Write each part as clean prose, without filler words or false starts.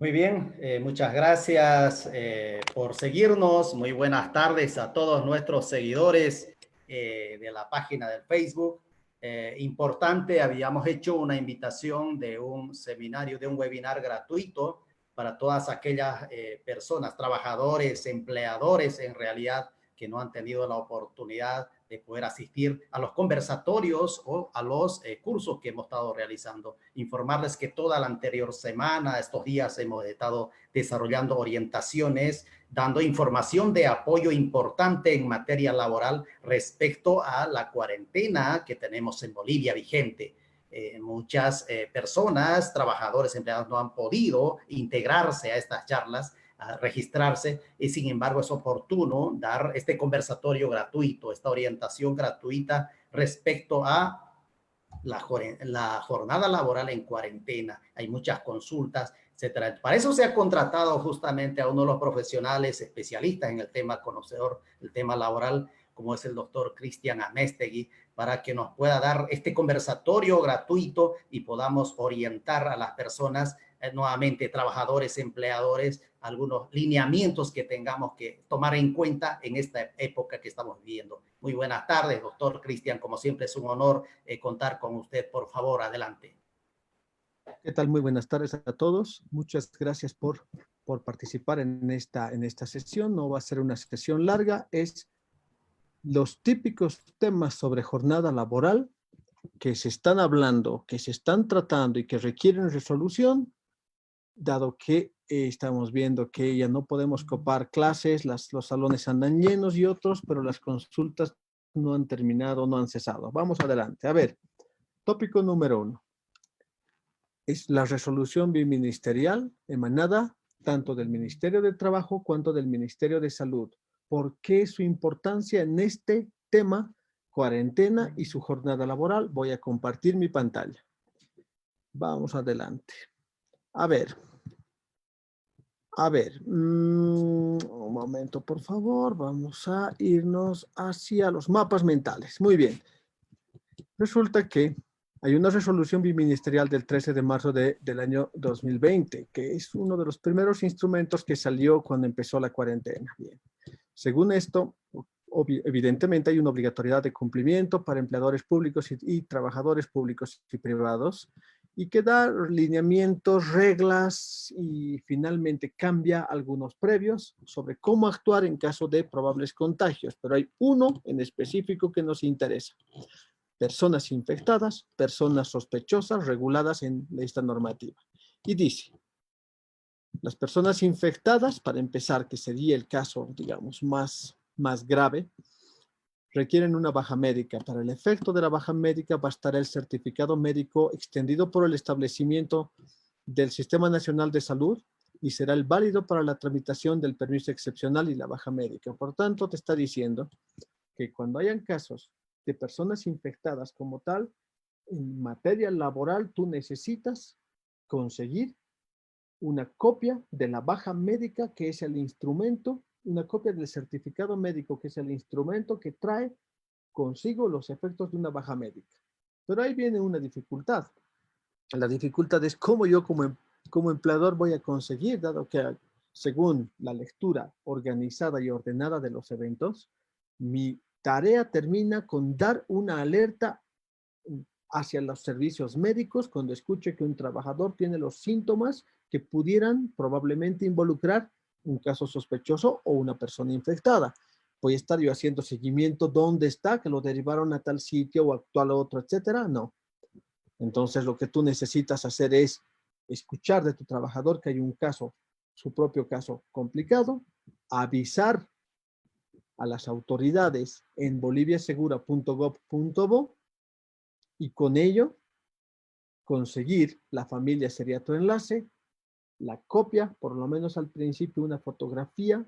Muy bien, muchas gracias por seguirnos. Muy buenas tardes a todos nuestros seguidores de la página del Facebook. Importante, habíamos hecho una invitación de un seminario, de un webinar gratuito para todas aquellas personas, trabajadores, empleadores en realidad, que no han tenido la oportunidad de poder asistir a los conversatorios o a los cursos que hemos estado realizando. Informarles que toda la anterior semana, estos días, hemos estado desarrollando orientaciones, dando información de apoyo importante en materia laboral respecto a la cuarentena que tenemos en Bolivia vigente. Muchas personas, trabajadores, empleados no han podido integrarse a estas charlas, a registrarse, y sin embargo es oportuno dar este conversatorio gratuito, esta orientación gratuita respecto a la jornada laboral en cuarentena. Hay muchas consultas, etcétera. Para eso se ha contratado justamente a uno de los profesionales especialistas en el tema, conocedor del tema laboral, como es el doctor Cristian Améztegui, para que nos pueda dar este conversatorio gratuito y podamos orientar a las personas, nuevamente trabajadores, empleadores, algunos lineamientos que tengamos que tomar en cuenta en esta época que estamos viviendo. Muy buenas tardes, doctor Cristian. Como siempre es un honor contar con usted. Por favor, adelante. ¿Qué tal? Muy buenas tardes a todos. Muchas gracias por participar en esta sesión. No va a ser una sesión larga, es los típicos temas sobre jornada laboral que se están hablando, que se están tratando y que requieren resolución, dado que estamos viendo que ya no podemos copar clases, los salones andan llenos y otros, pero las consultas no han terminado, no han cesado. Vamos adelante. A ver, tópico número 1. Es la resolución biministerial emanada tanto del Ministerio de Trabajo cuanto del Ministerio de Salud. ¿Por qué su importancia en este tema, cuarentena y su jornada laboral? Voy a compartir mi pantalla. Vamos adelante. A ver, un momento, por favor. Vamos a irnos hacia los mapas mentales. Muy bien. Resulta que hay una resolución biministerial del 13 de marzo del año 2020, que es uno de los primeros instrumentos que salió cuando empezó la cuarentena. Bien. Según esto, evidentemente hay una obligatoriedad de cumplimiento para empleadores públicos y trabajadores públicos y privados, y que da lineamientos, reglas y finalmente cambia algunos previos sobre cómo actuar en caso de probables contagios. Pero hay uno en específico que nos interesa. Personas infectadas, personas sospechosas reguladas en esta normativa. Y dice, las personas infectadas, para empezar, que sería el caso, digamos, más grave, requieren una baja médica. Para el efecto de la baja médica bastará el certificado médico extendido por el establecimiento del Sistema Nacional de Salud y será el válido para la tramitación del permiso excepcional y la baja médica. Por tanto, te está diciendo que cuando hayan casos de personas infectadas como tal, en materia laboral tú necesitas conseguir una copia de la baja médica, que es el instrumento, una copia del certificado médico, que es el instrumento que trae consigo los efectos de una baja médica. Pero ahí viene una dificultad. La dificultad es cómo yo como empleador voy a conseguir, dado que según la lectura organizada y ordenada de los eventos, mi tarea termina con dar una alerta hacia los servicios médicos cuando escuche que un trabajador tiene los síntomas que pudieran probablemente involucrar un caso sospechoso o una persona infectada. Voy a estar yo haciendo seguimiento, ¿dónde está? Que lo derivaron a tal sitio o a tal otro, etcétera. No. Entonces lo que tú necesitas hacer es escuchar de tu trabajador que hay un caso, su propio caso complicado, avisar a las autoridades en boliviasegura.gov.bo y con ello conseguir, la familia sería tu enlace, la copia, por lo menos al principio, una fotografía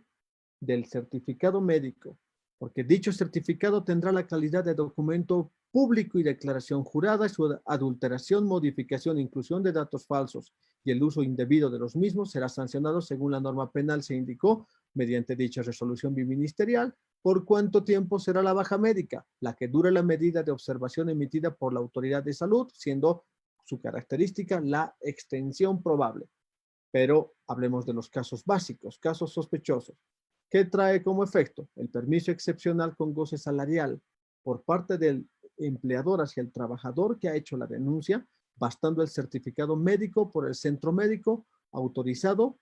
del certificado médico, porque dicho certificado tendrá la calidad de documento público y declaración jurada, su adulteración, modificación, inclusión de datos falsos y el uso indebido de los mismos será sancionado según la norma penal se indicó mediante dicha resolución biministerial. ¿Por cuánto tiempo será la baja médica? La que dure la medida de observación emitida por la autoridad de salud, siendo su característica la extensión probable. Pero hablemos de los casos básicos, casos sospechosos. ¿Qué trae como efecto? El permiso excepcional con goce salarial por parte del empleador hacia el trabajador que ha hecho la denuncia, bastando el certificado médico por el centro médico autorizado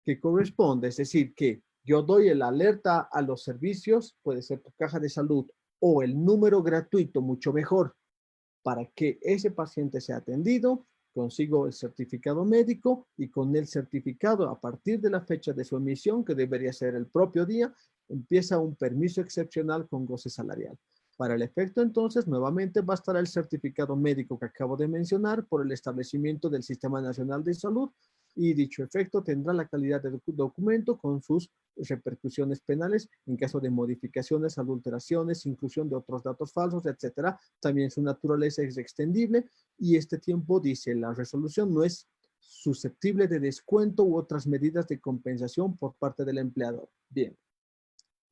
que corresponde. Es decir, que yo doy el alerta a los servicios, puede ser tu caja de salud o el número gratuito, mucho mejor, para que ese paciente sea atendido, consigo el certificado médico y con el certificado a partir de la fecha de su emisión, que debería ser el propio día, empieza un permiso excepcional con goce salarial. Para el efecto, entonces, nuevamente bastará el certificado médico que acabo de mencionar por el establecimiento del Sistema Nacional de Salud y dicho efecto tendrá la calidad de documento con sus repercusiones penales en caso de modificaciones, adulteraciones, inclusión de otros datos falsos, etcétera. También su naturaleza es extendible y este tiempo, dice la resolución, no es susceptible de descuento u otras medidas de compensación por parte del empleador. Bien.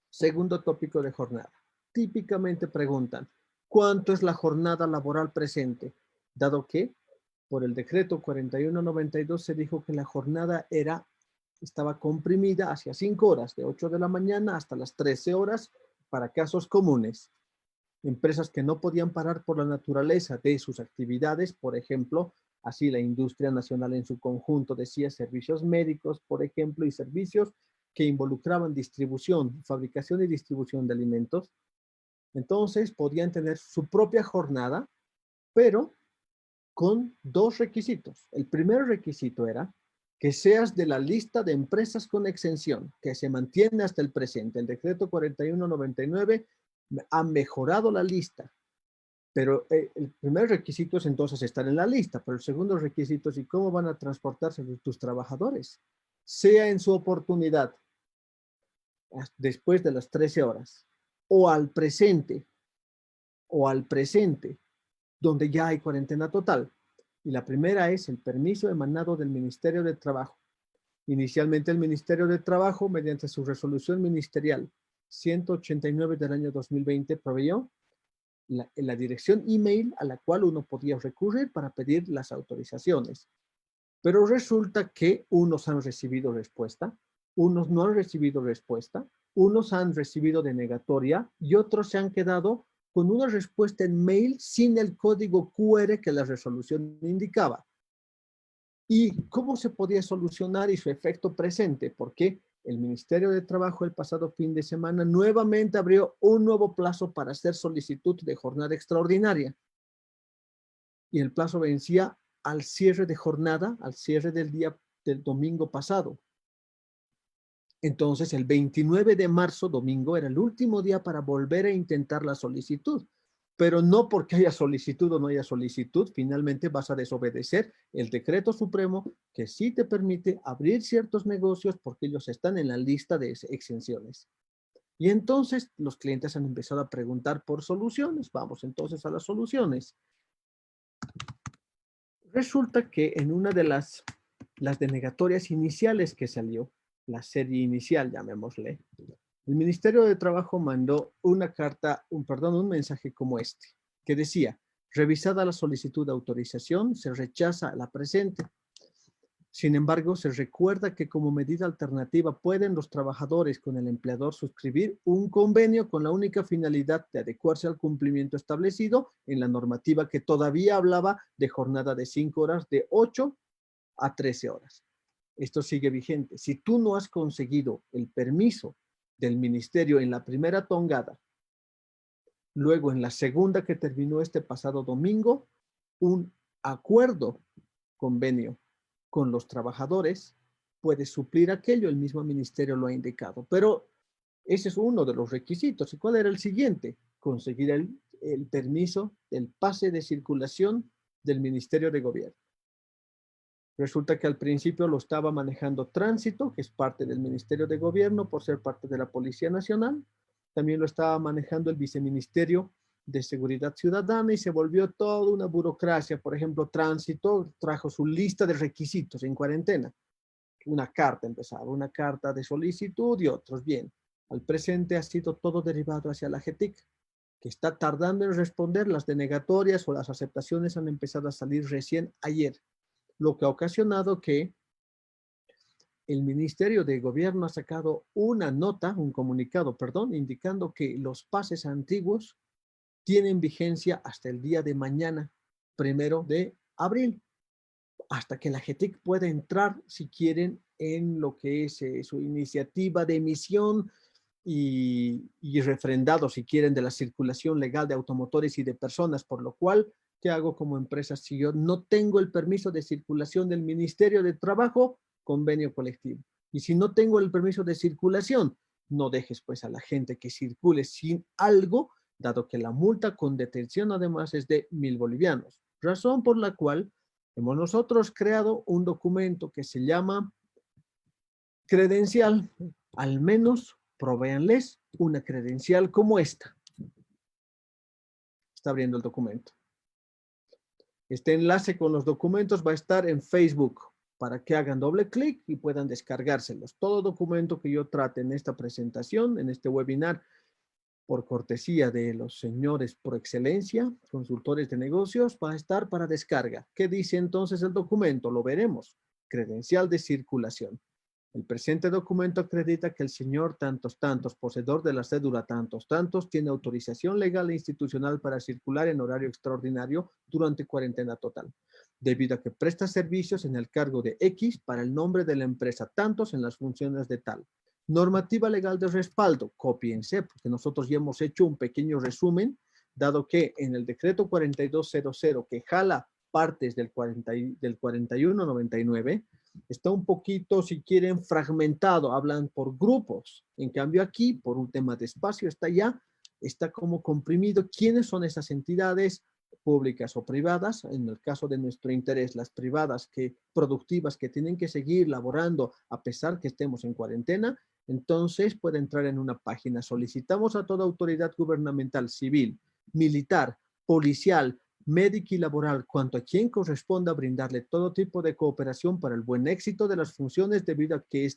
Segundo tópico de jornada. Típicamente preguntan, ¿cuánto es la jornada laboral presente? Dado que por el decreto 4192 se dijo que la jornada estaba comprimida hacia 5 horas, de 8 de la mañana hasta las 13 horas para casos comunes. Empresas que no podían parar por la naturaleza de sus actividades, por ejemplo, así la industria nacional en su conjunto decía servicios médicos, por ejemplo, y servicios que involucraban distribución, fabricación y distribución de alimentos. Entonces podían tener su propia jornada, pero con dos requisitos. El primer requisito era que seas de la lista de empresas con exención, que se mantiene hasta el presente. El decreto 4199 ha mejorado la lista, pero el primer requisito es entonces estar en la lista, pero el segundo requisito es ¿y cómo van a transportarse tus trabajadores? Sea en su oportunidad, después de las 13 horas, o al presente, donde ya hay cuarentena total. Y la primera es el permiso emanado del Ministerio de Trabajo. Inicialmente el Ministerio de Trabajo, mediante su resolución ministerial 189 del año 2020, proveyó la dirección email a la cual uno podía recurrir para pedir las autorizaciones. Pero resulta que unos han recibido respuesta, unos no han recibido respuesta, unos han recibido denegatoria y otros se han quedado con una respuesta en mail sin el código QR que la resolución indicaba. ¿Y cómo se podía solucionar y su efecto presente? Porque el Ministerio de Trabajo el pasado fin de semana nuevamente abrió un nuevo plazo para hacer solicitud de jornada extraordinaria. Y el plazo vencía al cierre de jornada, al cierre del día del domingo pasado. Entonces, el 29 de marzo, domingo, era el último día para volver a intentar la solicitud. Pero no porque haya solicitud o no haya solicitud, finalmente vas a desobedecer el decreto supremo que sí te permite abrir ciertos negocios porque ellos están en la lista de exenciones. Y entonces los clientes han empezado a preguntar por soluciones. Vamos entonces a las soluciones. Resulta que en una de las denegatorias iniciales que salió, la serie inicial, llamémosle, el Ministerio de Trabajo mandó una carta, un mensaje como este, que decía, revisada la solicitud de autorización, se rechaza la presente. Sin embargo, se recuerda que como medida alternativa pueden los trabajadores con el empleador suscribir un convenio con la única finalidad de adecuarse al cumplimiento establecido en la normativa que todavía hablaba de jornada de 5 horas, de 8 a 13 horas. Esto sigue vigente. Si tú no has conseguido el permiso del ministerio en la primera tongada, luego en la segunda que terminó este pasado domingo, un acuerdo, convenio con los trabajadores puede suplir aquello, el mismo ministerio lo ha indicado, pero ese es uno de los requisitos. ¿Y cuál era el siguiente? Conseguir el permiso del pase de circulación del Ministerio de Gobierno. Resulta que al principio lo estaba manejando Tránsito, que es parte del Ministerio de Gobierno por ser parte de la Policía Nacional. También lo estaba manejando el Viceministerio de Seguridad Ciudadana y se volvió toda una burocracia. Por ejemplo, Tránsito trajo su lista de requisitos en cuarentena. Una carta empezaba, una carta de solicitud y otros. Bien, al presente ha sido todo derivado hacia la GETIC, que está tardando en responder. Las denegatorias o las aceptaciones han empezado a salir recién ayer, lo que ha ocasionado que el Ministerio de Gobierno ha sacado una nota, un comunicado, perdón, indicando que los pases antiguos tienen vigencia hasta el día de mañana, 1 de abril, hasta que la GETIC pueda entrar, si quieren, en lo que es su iniciativa de emisión y refrendado, si quieren, de la circulación legal de automotores y de personas, por lo cual, ¿qué hago como empresa si yo no tengo el permiso de circulación del Ministerio de Trabajo? Convenio colectivo. Y si no tengo el permiso de circulación, no dejes pues a la gente que circule sin algo, dado que la multa con detención además es de 1.000 bolivianos. Razón por la cual hemos nosotros creado un documento que se llama credencial. Al menos provéanles una credencial como esta. Está abriendo el documento. Este enlace con los documentos va a estar en Facebook para que hagan doble clic y puedan descargárselos. Todo documento que yo trate en esta presentación, en este webinar, por cortesía de los señores por excelencia, consultores de negocios, va a estar para descarga. ¿Qué dice entonces el documento? Lo veremos. Credencial de circulación. El presente documento acredita que el señor tantos, poseedor de la cédula tantos, tiene autorización legal e institucional para circular en horario extraordinario durante cuarentena total, debido a que presta servicios en el cargo de X para el nombre de la empresa tantos en las funciones de tal. Normativa legal de respaldo, cópiense, porque nosotros ya hemos hecho un pequeño resumen, dado que en el decreto 4200 que jala partes del 4199, está un poquito, si quieren, fragmentado, hablan por grupos. En cambio aquí, por un tema de espacio, está como comprimido quiénes son esas entidades públicas o privadas. En el caso de nuestro interés, las privadas productivas que tienen que seguir laborando a pesar que estemos en cuarentena. Entonces puede entrar en una página. Solicitamos a toda autoridad gubernamental, civil, militar, policial, médica y laboral, cuanto a quien corresponda brindarle todo tipo de cooperación para el buen éxito de las funciones debido a que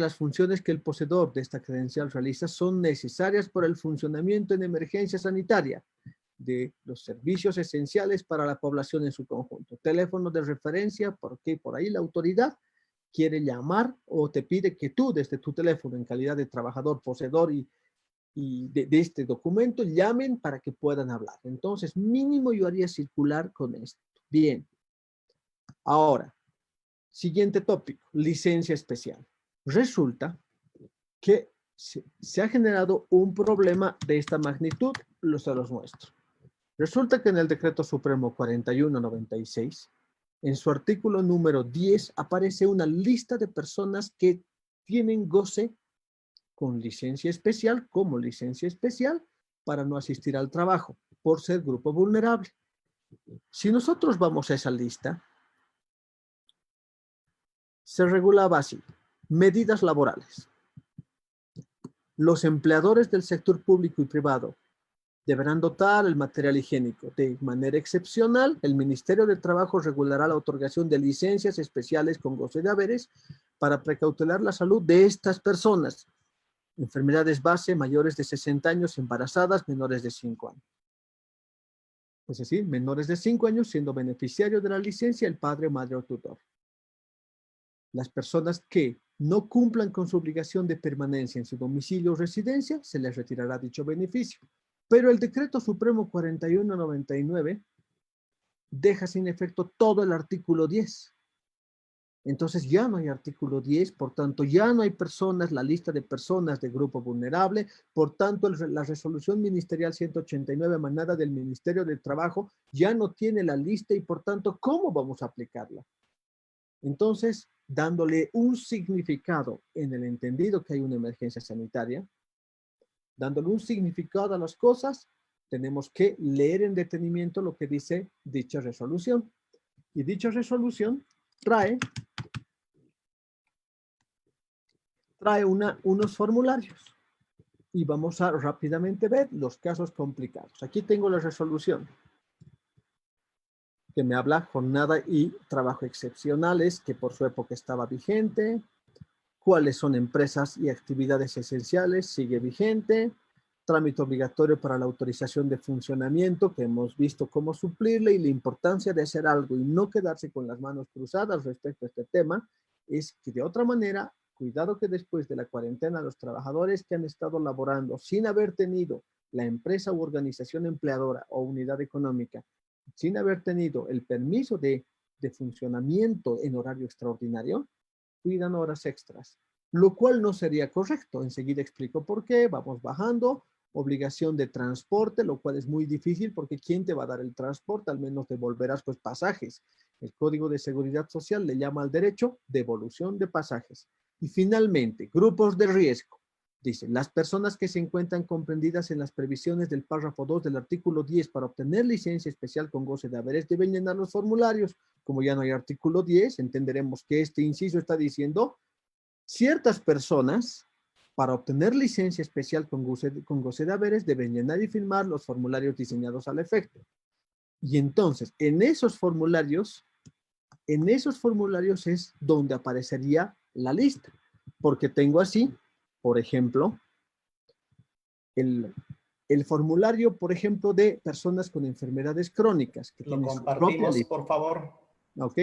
las funciones que el poseedor de esta credencial realiza son necesarias para el funcionamiento en emergencia sanitaria de los servicios esenciales para la población en su conjunto. Teléfono de referencia, porque por ahí la autoridad quiere llamar o te pide que tú desde tu teléfono en calidad de trabajador, poseedor y de este documento llamen para que puedan hablar. Entonces, mínimo yo haría circular con esto. Bien. Ahora, siguiente tópico, licencia especial. Resulta que se ha generado un problema de esta magnitud, se los muestro. Resulta que en el Decreto Supremo 4196, en su artículo número 10, aparece una lista de personas que tienen goce con licencia especial, como licencia especial, para no asistir al trabajo, por ser grupo vulnerable. Si nosotros vamos a esa lista, se regulaba así: medidas laborales. Los empleadores del sector público y privado deberán dotar el material higiénico. De manera excepcional, el Ministerio de Trabajo regulará la otorgación de licencias especiales con goce de haberes para precautelar la salud de estas personas. Enfermedades base, mayores de 60 años, embarazadas, menores de 5 años. Es decir, menores de 5 años siendo beneficiario de la licencia el padre, madre o tutor. Las personas que no cumplan con su obligación de permanencia en su domicilio o residencia, se les retirará dicho beneficio. Pero el Decreto Supremo 4199 deja sin efecto todo el artículo 10. Entonces ya no hay artículo 10, por tanto ya no hay personas, la lista de personas de grupo vulnerable, por tanto la resolución ministerial 189 emanada del Ministerio del Trabajo ya no tiene la lista y por tanto, ¿cómo vamos a aplicarla? Entonces, dándole un significado en el entendido que hay una emergencia sanitaria, dándole un significado a las cosas, tenemos que leer en detenimiento lo que dice dicha resolución. Y dicha resolución trae unos formularios y vamos a rápidamente ver los casos complicados. Aquí tengo la resolución que me habla jornada y trabajo excepcionales, que por su época estaba vigente, cuáles son empresas y actividades esenciales, sigue vigente, trámite obligatorio para la autorización de funcionamiento, que hemos visto cómo suplirle y la importancia de hacer algo y no quedarse con las manos cruzadas respecto a este tema. es que de otra manera, cuidado que después de la cuarentena, los trabajadores que han estado laborando sin haber tenido la empresa u organización empleadora o unidad económica, sin haber tenido el permiso de funcionamiento en horario extraordinario, cuidan horas extras, lo cual no sería correcto. Enseguida explico por qué. Vamos bajando. Obligación de transporte, lo cual es muy difícil porque ¿quién te va a dar el transporte? Al menos devolverás pues pasajes. El Código de Seguridad Social le llama al derecho devolución de pasajes. Y finalmente, grupos de riesgo. Dice, las personas que se encuentran comprendidas en las previsiones del párrafo 2 del artículo 10 para obtener licencia especial con goce de haberes deben llenar los formularios. Como ya no hay artículo 10, entenderemos que este inciso está diciendo ciertas personas para obtener licencia especial con goce de haberes deben llenar y firmar los formularios diseñados al efecto. Y entonces, en esos formularios es donde aparecería la lista. Porque tengo así, por ejemplo, el formulario, por ejemplo, de personas con enfermedades crónicas. Que Lo tiene su propia compartimos, lista. por favor. Ok.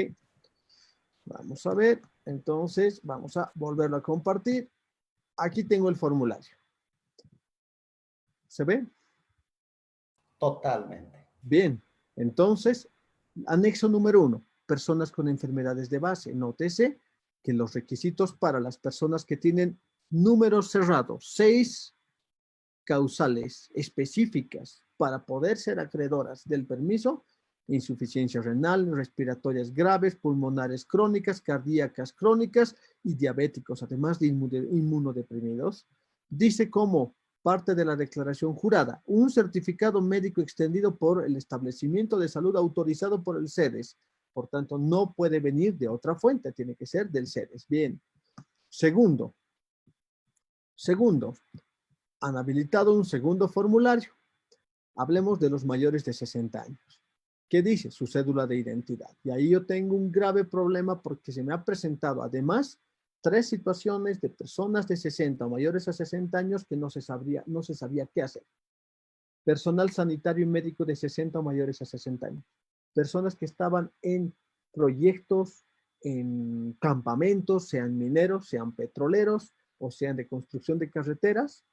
Vamos a ver. Entonces, vamos a volverlo a compartir. Aquí tengo el formulario. ¿Se ve? Totalmente. Bien. Entonces, anexo número 1. Personas con enfermedades de base. Nótese que los requisitos para las personas que tienen números cerrados, 6 causales específicas para poder ser acreedoras del permiso: insuficiencia renal, respiratorias graves, pulmonares crónicas, cardíacas crónicas y diabéticos, además de inmunodeprimidos. Dice como parte de la declaración jurada, un certificado médico extendido por el establecimiento de salud autorizado por el CEDES. Por tanto, no puede venir de otra fuente, tiene que ser del CEDES. Bien. Segundo, han habilitado un segundo formulario. Hablemos de los mayores de 60 años. ¿Qué dice? Su cédula de identidad. Y ahí yo tengo un grave problema porque se me ha presentado además 3 situaciones de personas de 60 o mayores a 60 años que no se sabía qué hacer. Personal sanitario y médico de 60 o mayores a 60 años. Personas que estaban en proyectos, en campamentos, sean mineros, sean petroleros o sean de construcción de carreteras,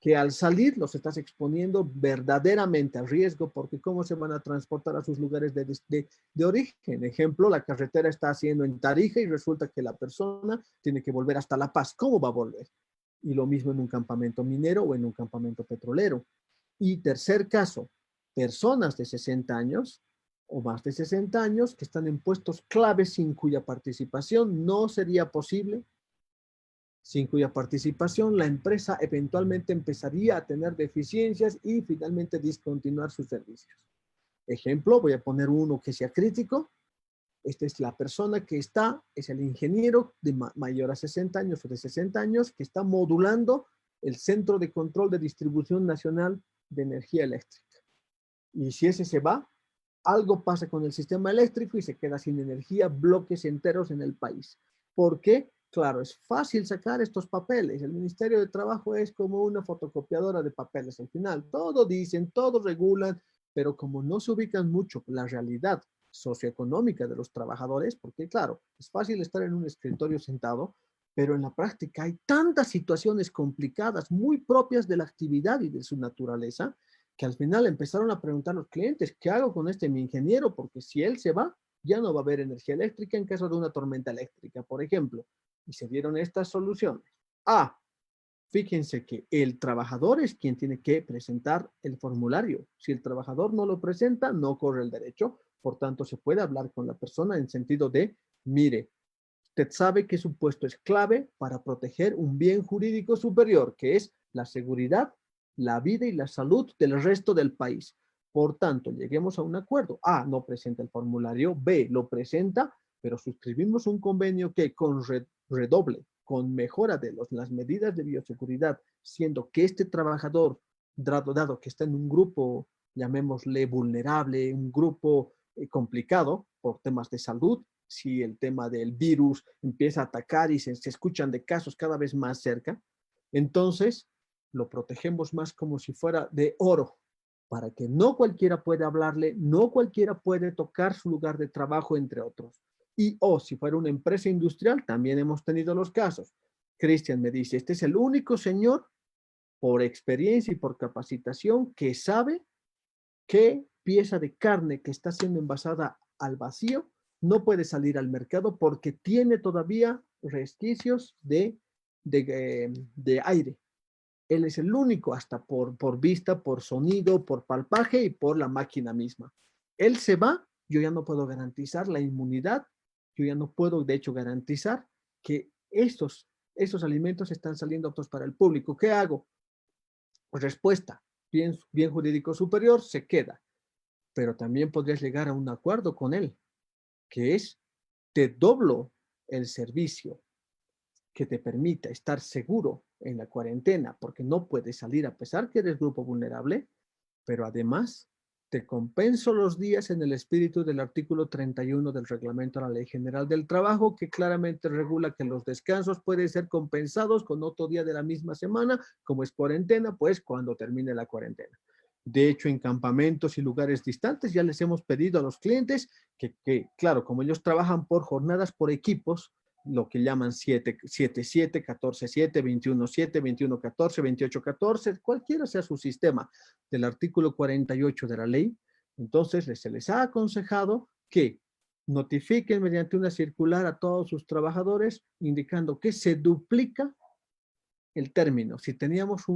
que al salir los estás exponiendo verdaderamente al riesgo, porque ¿cómo se van a transportar a sus lugares de origen? Ejemplo, la carretera está haciendo en Tarija y resulta que la persona tiene que volver hasta La Paz. ¿Cómo va a volver? Y lo mismo en un campamento minero o en un campamento petrolero. Y tercer caso, personas de 60 años o más de 60 años que están en puestos claves sin cuya participación no sería posible, sin cuya participación la empresa eventualmente empezaría a tener deficiencias y finalmente discontinuar sus servicios. Ejemplo, voy a poner uno que sea crítico. Esta es la persona que es el ingeniero de mayor a 60 años o de 60 años que está modulando el Centro de Control de Distribución Nacional de Energía Eléctrica. Y si ese se va, algo pasa con el sistema eléctrico y se queda sin energía bloques enteros en el país. ¿Por qué? Claro, es fácil sacar estos papeles. El Ministerio de Trabajo es como una fotocopiadora de papeles al final. Todo dicen, todo regulan, pero como no se ubican mucho la realidad socioeconómica de los trabajadores, porque claro, es fácil estar en un escritorio sentado, pero en la práctica hay tantas situaciones complicadas, muy propias de la actividad y de su naturaleza, que al final empezaron a preguntar a los clientes, ¿qué hago con mi ingeniero? Porque si él se va, ya no va a haber energía eléctrica en caso de una tormenta eléctrica, por ejemplo. Y se dieron estas soluciones. Fíjense que el trabajador es quien tiene que presentar el formulario. Si el trabajador no lo presenta, no corre el derecho. Por tanto, se puede hablar con la persona en sentido de, mire, usted sabe que su puesto es clave para proteger un bien jurídico superior, que es la seguridad, la vida y la salud del resto del país. Por tanto, lleguemos a un acuerdo. A, no presenta el formulario. B, lo presenta, pero suscribimos un convenio que con redoble, con mejora de las medidas de bioseguridad, siendo que este trabajador, dado que está en un grupo, llamémosle vulnerable, un grupo complicado por temas de salud, si el tema del virus empieza a atacar y se escuchan de casos cada vez más cerca, entonces lo protegemos más como si fuera de oro, para que no cualquiera pueda hablarle, no cualquiera puede tocar su lugar de trabajo, entre otros. Y o si fuera una empresa industrial, también hemos tenido los casos. Cristian me dice, este es el único señor por experiencia y por capacitación que sabe qué pieza de carne que está siendo envasada al vacío no puede salir al mercado porque tiene todavía resquicios de aire. Él es el único, hasta por vista, por sonido, por palpaje y por la máquina misma. Él se va, yo ya no puedo garantizar la inmunidad, yo ya no puedo, de hecho, garantizar que estos alimentos están saliendo aptos para el público. ¿Qué hago? Pues respuesta, bien jurídico superior, se queda. Pero también podrías llegar a un acuerdo con él, que es, te doblo el servicio que te permita estar seguro en la cuarentena, porque no puedes salir a pesar que eres grupo vulnerable, pero además te compenso los días en el espíritu del artículo 31 del reglamento de la Ley General del Trabajo, que claramente regula que los descansos pueden ser compensados con otro día de la misma semana, como es cuarentena, pues cuando termine la cuarentena. De hecho, en campamentos y lugares distantes ya les hemos pedido a los clientes claro, como ellos trabajan por jornadas, por equipos, lo que llaman 7-7, 14-7, 21-7, 21-14, 28-14, cualquiera sea su sistema del artículo 48 de la ley, entonces se les ha aconsejado que notifiquen mediante una circular a todos sus trabajadores indicando que se duplica el término. Si teníamos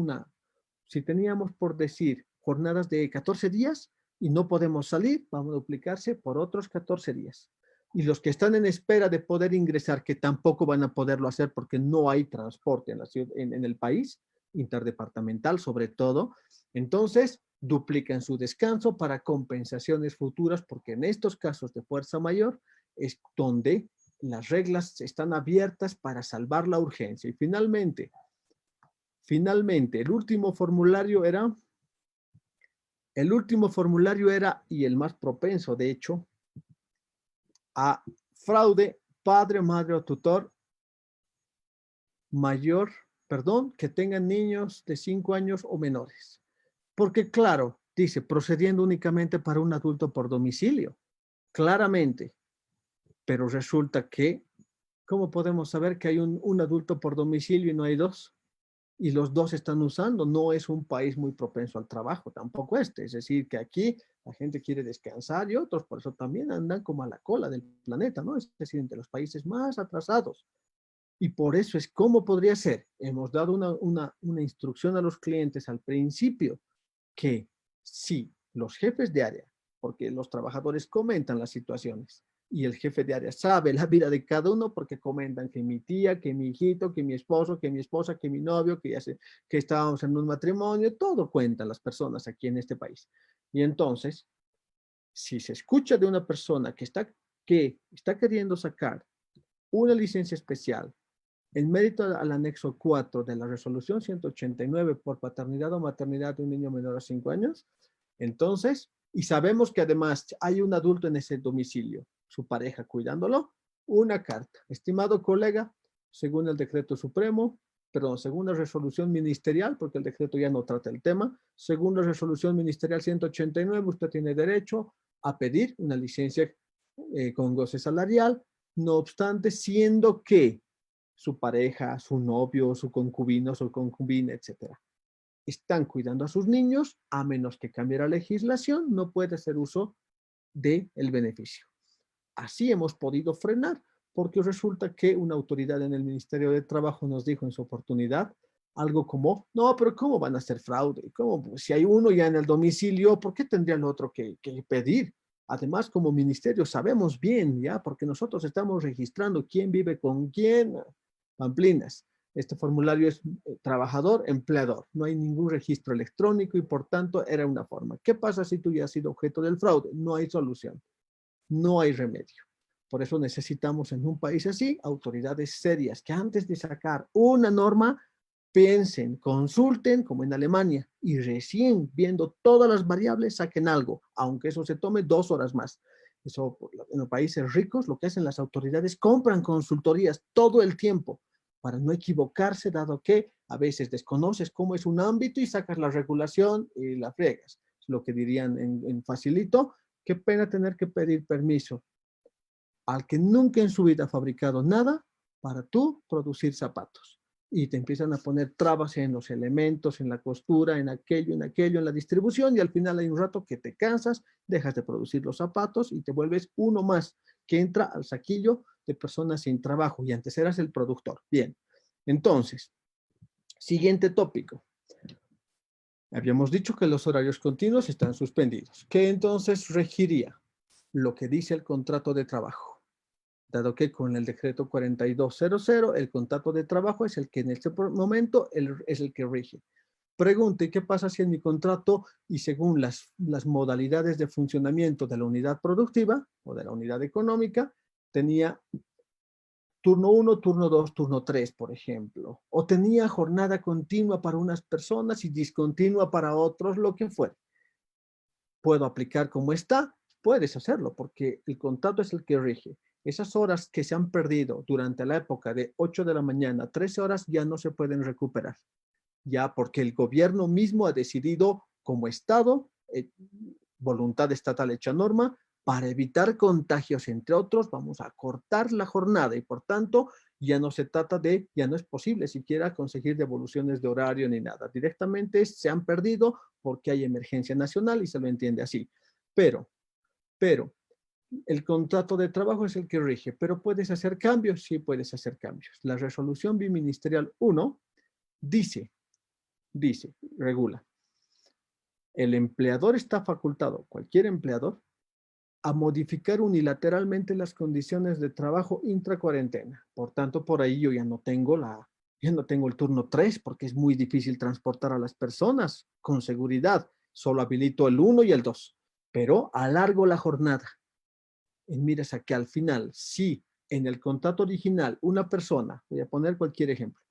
por decir jornadas de 14 días y no podemos salir, vamos a duplicarse por otros 14 días. Y los que están en espera de poder ingresar, que tampoco van a poderlo hacer porque no hay transporte en el país, interdepartamental sobre todo, entonces duplican su descanso para compensaciones futuras, porque en estos casos de fuerza mayor es donde las reglas están abiertas para salvar la urgencia. Y finalmente, el último formulario era, y el más propenso, de hecho, a fraude, padre, madre o tutor mayor, que tengan niños de 5 años o menores. Porque claro, dice, procediendo únicamente para un adulto por domicilio, claramente, pero resulta que, ¿cómo podemos saber que hay un adulto por domicilio y no hay dos? Y los dos están usando, no es un país muy propenso al trabajo, tampoco este. Es decir, que aquí la gente quiere descansar y otros por eso también andan como a la cola del planeta, ¿no? Es decir, entre los países más atrasados. Y por eso es, ¿cómo podría ser? Hemos dado una instrucción a los clientes al principio que si los jefes de área, porque los trabajadores comentan las situaciones, y el jefe de área sabe la vida de cada uno porque comentan que mi tía, que mi hijito, que mi esposo, que mi esposa, que mi novio, que estábamos en un matrimonio, todo cuentan las personas aquí en este país. Y entonces, si se escucha de una persona que está queriendo sacar una licencia especial en mérito al anexo 4 de la resolución 189 por paternidad o maternidad de un niño menor a 5 años, entonces, y sabemos que además hay un adulto en ese domicilio, su pareja cuidándolo, una carta. Estimado colega, según el decreto supremo, perdón, según la resolución ministerial, porque el decreto ya no trata el tema, según la resolución ministerial 189, usted tiene derecho a pedir una licencia con goce salarial, no obstante, siendo que su pareja, su novio, su concubino, su concubina, etcétera, están cuidando a sus niños, a menos que cambie la legislación, no puede hacer uso del beneficio. Así hemos podido frenar, porque resulta que una autoridad en el Ministerio de Trabajo nos dijo en su oportunidad algo como, no, pero ¿cómo van a hacer fraude? ¿Cómo? Si hay uno ya en el domicilio, ¿por qué tendría el otro que pedir? Además, como ministerio sabemos bien, ¿ya? Porque nosotros estamos registrando quién vive con quién, pamplinas. Este formulario es trabajador, empleador. No hay ningún registro electrónico y por tanto era una forma. ¿Qué pasa si tú ya has sido objeto del fraude? No hay solución, no hay remedio. Por eso necesitamos en un país así autoridades serias que antes de sacar una norma piensen, consulten como en Alemania y recién viendo todas las variables saquen algo, aunque eso se tome 2 horas más. Eso en los países ricos lo que hacen las autoridades compran consultorías todo el tiempo para no equivocarse, dado que a veces desconoces cómo es un ámbito y sacas la regulación y la friegas. Es lo que dirían en facilito, qué pena tener que pedir permiso. al que nunca en su vida ha fabricado nada para tú producir zapatos. Y te empiezan a poner trabas en los elementos, en la costura, en aquello, en la distribución, y al final hay un rato que te cansas, dejas de producir los zapatos y te vuelves uno más que entra al saquillo de personas sin trabajo, y antes eras el productor. Bien, entonces, siguiente tópico. Habíamos dicho que los horarios continuos están suspendidos. ¿Qué entonces regiría? Lo que dice el contrato de trabajo. Dado que con el decreto 4200, el contrato de trabajo es el que en este momento es el que rige. Pregunte, ¿qué pasa si en mi contrato y según las modalidades de funcionamiento de la unidad productiva o de la unidad económica, tenía turno 1, turno 2, turno 3, por ejemplo? O tenía jornada continua para unas personas y discontinua para otros, lo que fuera. ¿Puedo aplicar como está? Puedes hacerlo porque el contrato es el que rige. Esas horas que se han perdido durante la época de 8 de la mañana, 13 horas, ya no se pueden recuperar. Ya porque el gobierno mismo ha decidido como Estado, voluntad estatal hecha norma, para evitar contagios, entre otros, vamos a cortar la jornada y por tanto ya no se trata de, ya no es posible siquiera conseguir devoluciones de horario ni nada. Directamente se han perdido porque hay emergencia nacional y se lo entiende así. Pero, el contrato de trabajo es el que rige, pero ¿puedes hacer cambios? Sí, puedes hacer cambios. La resolución biministerial 1 dice, regula, el empleador está facultado, cualquier empleador, a modificar unilateralmente las condiciones de trabajo intracuarentena. Por tanto, por ahí yo ya no tengo el turno 3 porque es muy difícil transportar a las personas con seguridad. Solo habilito el 1 y el 2, pero alargo la jornada. Y mires a que al final, si en el contrato original una persona, voy a poner cualquier ejemplo,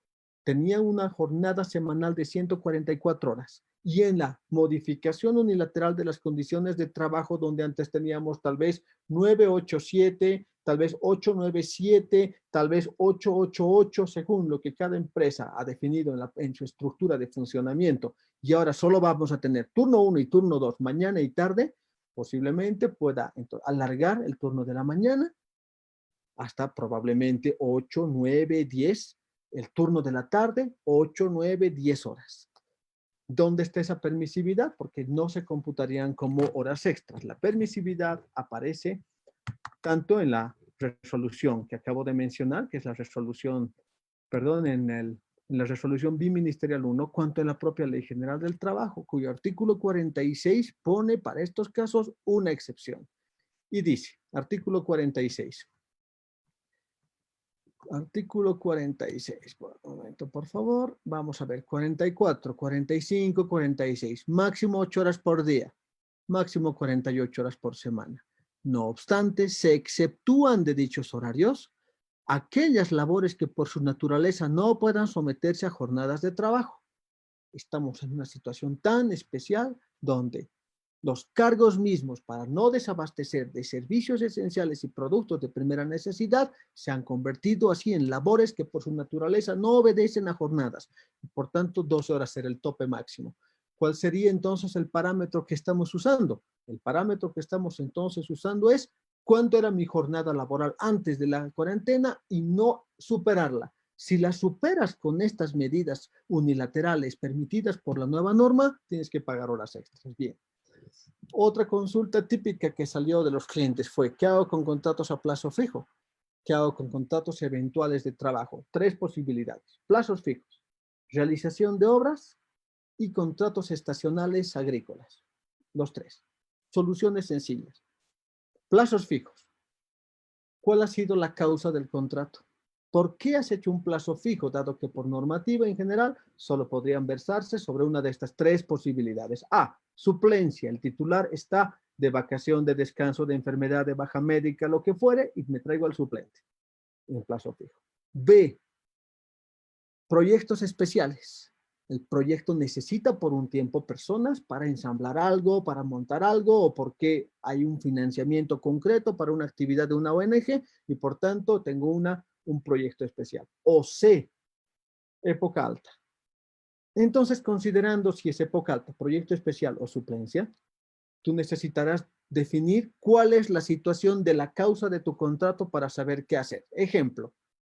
tenía una jornada semanal de 144 horas y en la modificación unilateral de las condiciones de trabajo donde antes teníamos tal vez 987, tal vez 897, tal vez 888, según lo que cada empresa ha definido en su estructura de funcionamiento, y ahora solo vamos a tener turno 1 y turno 2, mañana y tarde, posiblemente pueda entonces, alargar el turno de la mañana hasta probablemente 8, 9, 10, el turno de la tarde, 8, 9, 10 horas. ¿Dónde está esa permisividad? Porque no se computarían como horas extras. La permisividad aparece tanto en la resolución que acabo de mencionar, que es la resolución, perdón, en la resolución biministerial 1, cuanto en la propia Ley General del Trabajo, cuyo artículo 46 pone para estos casos una excepción. Y dice, artículo 46. Artículo 46, por un momento, por favor. Vamos a ver, 44, 45, 46. Máximo 8 horas por día, máximo 48 horas por semana. No obstante, se exceptúan de dichos horarios aquellas labores que por su naturaleza no puedan someterse a jornadas de trabajo. Estamos en una situación tan especial donde los cargos mismos para no desabastecer de servicios esenciales y productos de primera necesidad se han convertido así en labores que por su naturaleza no obedecen a jornadas. Por tanto, 12 horas será el tope máximo. ¿Cuál sería entonces el parámetro que estamos usando? El parámetro que estamos entonces usando es cuánto era mi jornada laboral antes de la cuarentena y no superarla. Si la superas con estas medidas unilaterales permitidas por la nueva norma, tienes que pagar horas extras. Bien. Otra consulta típica que salió de los clientes fue, ¿qué hago con contratos a plazo fijo? ¿Qué hago con contratos eventuales de trabajo? 3 posibilidades. Plazos fijos, realización de obras y contratos estacionales agrícolas. Los 3. Soluciones sencillas. Plazos fijos. ¿Cuál ha sido la causa del contrato? ¿Por qué has hecho un plazo fijo, dado que por normativa en general solo podrían versarse sobre una de estas 3 posibilidades? A, suplencia. El titular está de vacación, de descanso, de enfermedad, de baja médica, lo que fuere, y me traigo al suplente en plazo fijo. B, proyectos especiales. El proyecto necesita por un tiempo personas para ensamblar algo, para montar algo, o porque hay un financiamiento concreto para una actividad de una ONG y por tanto tengo un proyecto especial. O C, época alta. Entonces, considerando si es época alta, proyecto especial o suplencia, tú necesitarás definir cuál es la situación de la causa de tu contrato para saber qué hacer. Ejemplo,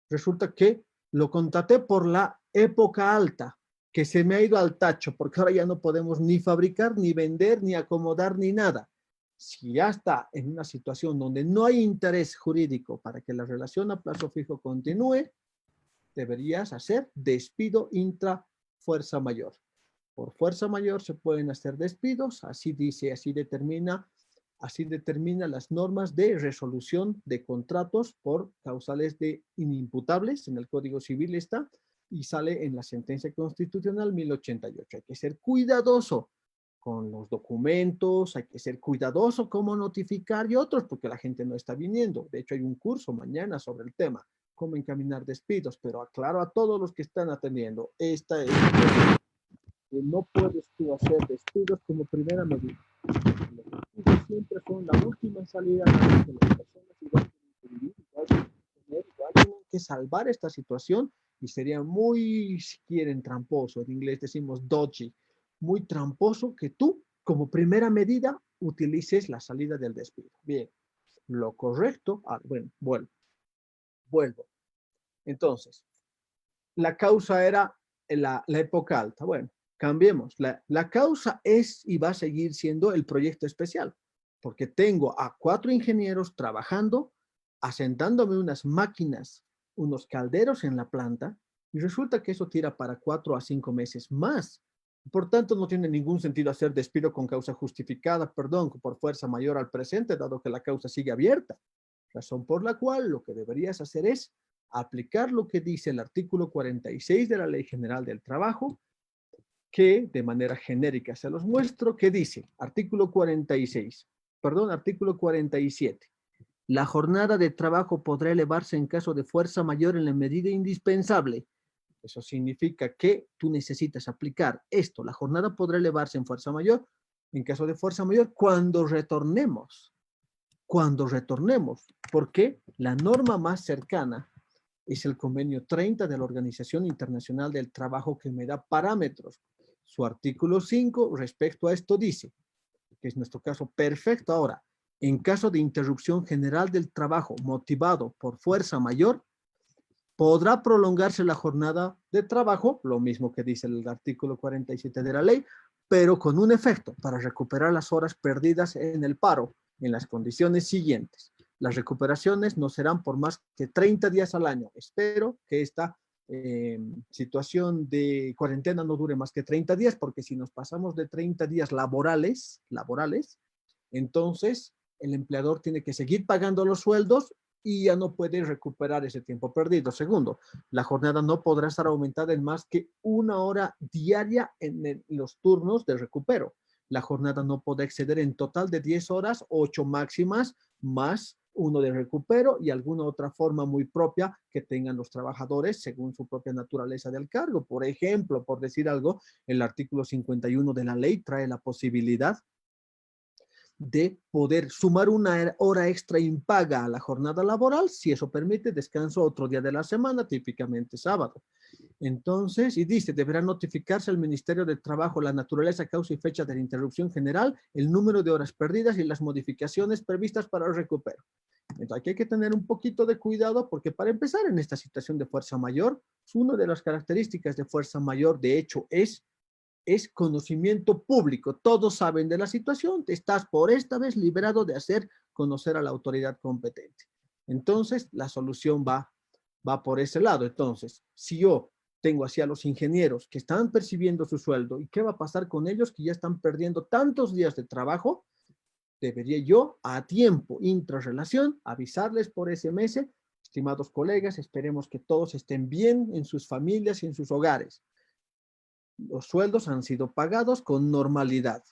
resulta que lo contraté por la época alta, que se me ha ido al tacho, porque ahora ya no podemos ni fabricar, ni vender, ni acomodar, ni nada. Si ya está en una situación donde no hay interés jurídico para que la relación a plazo fijo continúe, deberías hacer despido intra fuerza mayor. Por fuerza mayor se pueden hacer despidos, así dice, así determina las normas de resolución de contratos por causales de inimputables, en el Código Civil está, y sale en la sentencia constitucional 1088. Hay que ser cuidadoso con los documentos, hay que ser cuidadoso cómo notificar y otros, porque la gente no está viniendo. De hecho, hay un curso mañana sobre el tema, cómo encaminar despidos, pero aclaro a todos los que están atendiendo, esta es que no puedes tú hacer despidos como primera medida. Los despidos siempre son la última salida de las personas igual tienen que salvar esta situación y sería muy, si quieren, tramposo. En inglés decimos dodgy, muy tramposo que tú, como primera medida, utilices la salida del despido. Bien, lo correcto, bueno, vuelvo. Entonces, la causa era la época alta. Bueno, cambiemos. La causa es y va a seguir siendo el proyecto especial, porque tengo a 4 ingenieros trabajando, asentándome unas máquinas, unos calderos en la planta, y resulta que eso tira para 4 a 5 meses más. Por tanto, no tiene ningún sentido hacer despido con causa justificada, perdón, por fuerza mayor al presente, dado que la causa sigue abierta. Razón por la cual lo que deberías hacer es aplicar lo que dice el artículo 46 de la Ley General del Trabajo, que de manera genérica se los muestro, que dice, artículo 47. La jornada de trabajo podrá elevarse en caso de fuerza mayor en la medida indispensable. Eso significa que tú necesitas aplicar esto. La jornada podrá elevarse en fuerza mayor, en caso de fuerza mayor, cuando retornemos. Porque la norma más cercana es el convenio 30 de la Organización Internacional del Trabajo, que me da parámetros. Su artículo 5 respecto a esto dice, que es nuestro caso perfecto ahora, en caso de interrupción general del trabajo motivado por fuerza mayor, podrá prolongarse la jornada de trabajo, lo mismo que dice el artículo 47 de la ley, pero con un efecto para recuperar las horas perdidas en el paro en las condiciones siguientes. Las recuperaciones no serán por más que 30 días al año. Espero que esta situación de cuarentena no dure más que 30 días, porque si nos pasamos de 30 días laborales, entonces el empleador tiene que seguir pagando los sueldos y ya no puede recuperar ese tiempo perdido. Segundo, la jornada no podrá estar aumentada en más que 1 hora diaria en los turnos de recupero. La jornada no podrá exceder en total de 10 horas, 8 máximas, más 1 de recupero y alguna otra forma muy propia que tengan los trabajadores según su propia naturaleza del cargo. Por ejemplo, por decir algo, el artículo 51 de la ley trae la posibilidad de poder sumar 1 hora extra impaga a la jornada laboral, si eso permite descanso otro día de la semana, típicamente sábado. Entonces, y dice, deberá notificarse al Ministerio de Trabajo la naturaleza, causa y fecha de la interrupción general, el número de horas perdidas y las modificaciones previstas para el recupero. Entonces, aquí hay que tener un poquito de cuidado, porque para empezar en esta situación de fuerza mayor, una de las características de fuerza mayor, de hecho, es conocimiento público. Todos saben de la situación, te estás por esta vez liberado de hacer conocer a la autoridad competente. Entonces, la solución va por ese lado. Entonces, si yo tengo así a los ingenieros que están percibiendo su sueldo, ¿y qué va a pasar con ellos que ya están perdiendo tantos días de trabajo? Debería yo, a tiempo, intrarrelación, avisarles por SMS, estimados colegas, esperemos que todos estén bien en sus familias y en sus hogares. Los sueldos han sido pagados con normalidad.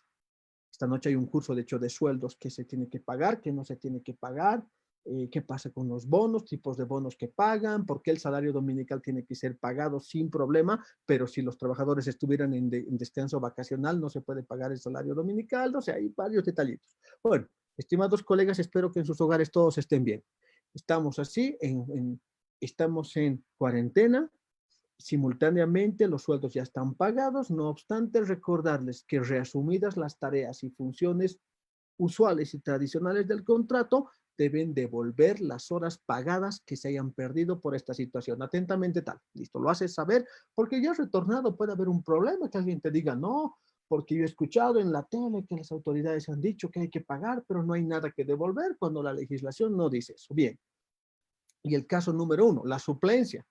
Esta noche hay un curso, de hecho, de sueldos que se tiene que pagar, que no se tiene que pagar, qué pasa con los bonos, tipos de bonos que pagan, por qué el salario dominical tiene que ser pagado sin problema, pero si los trabajadores estuvieran en descanso vacacional no se puede pagar el salario dominical, o sea, hay varios detallitos. Bueno, estimados colegas, espero que en sus hogares todos estén bien. Estamos así, estamos en cuarentena. Simultáneamente, los sueldos ya están pagados, no obstante, recordarles que reasumidas las tareas y funciones usuales y tradicionales del contrato, deben devolver las horas pagadas que se hayan perdido por esta situación. Atentamente tal. Listo, lo haces saber, porque ya retornado puede haber un problema, que alguien te diga, no, porque yo he escuchado en la tele que las autoridades han dicho que hay que pagar, pero no hay nada que devolver cuando la legislación no dice eso. Bien. Y el caso número 1, la suplencia.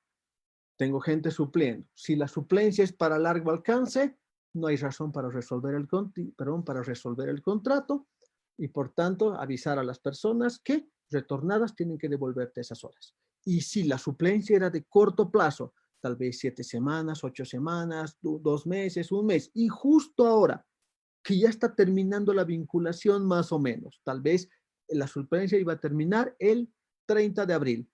Tengo gente supliendo. Si la suplencia es para largo alcance, no hay razón para resolver para resolver el contrato y por tanto avisar a las personas que retornadas tienen que devolverte esas horas. Y si la suplencia era de corto plazo, tal vez 7 semanas, 8 semanas, 2 meses, un mes, y justo ahora que ya está terminando la vinculación más o menos, tal vez la suplencia iba a terminar el 30 de abril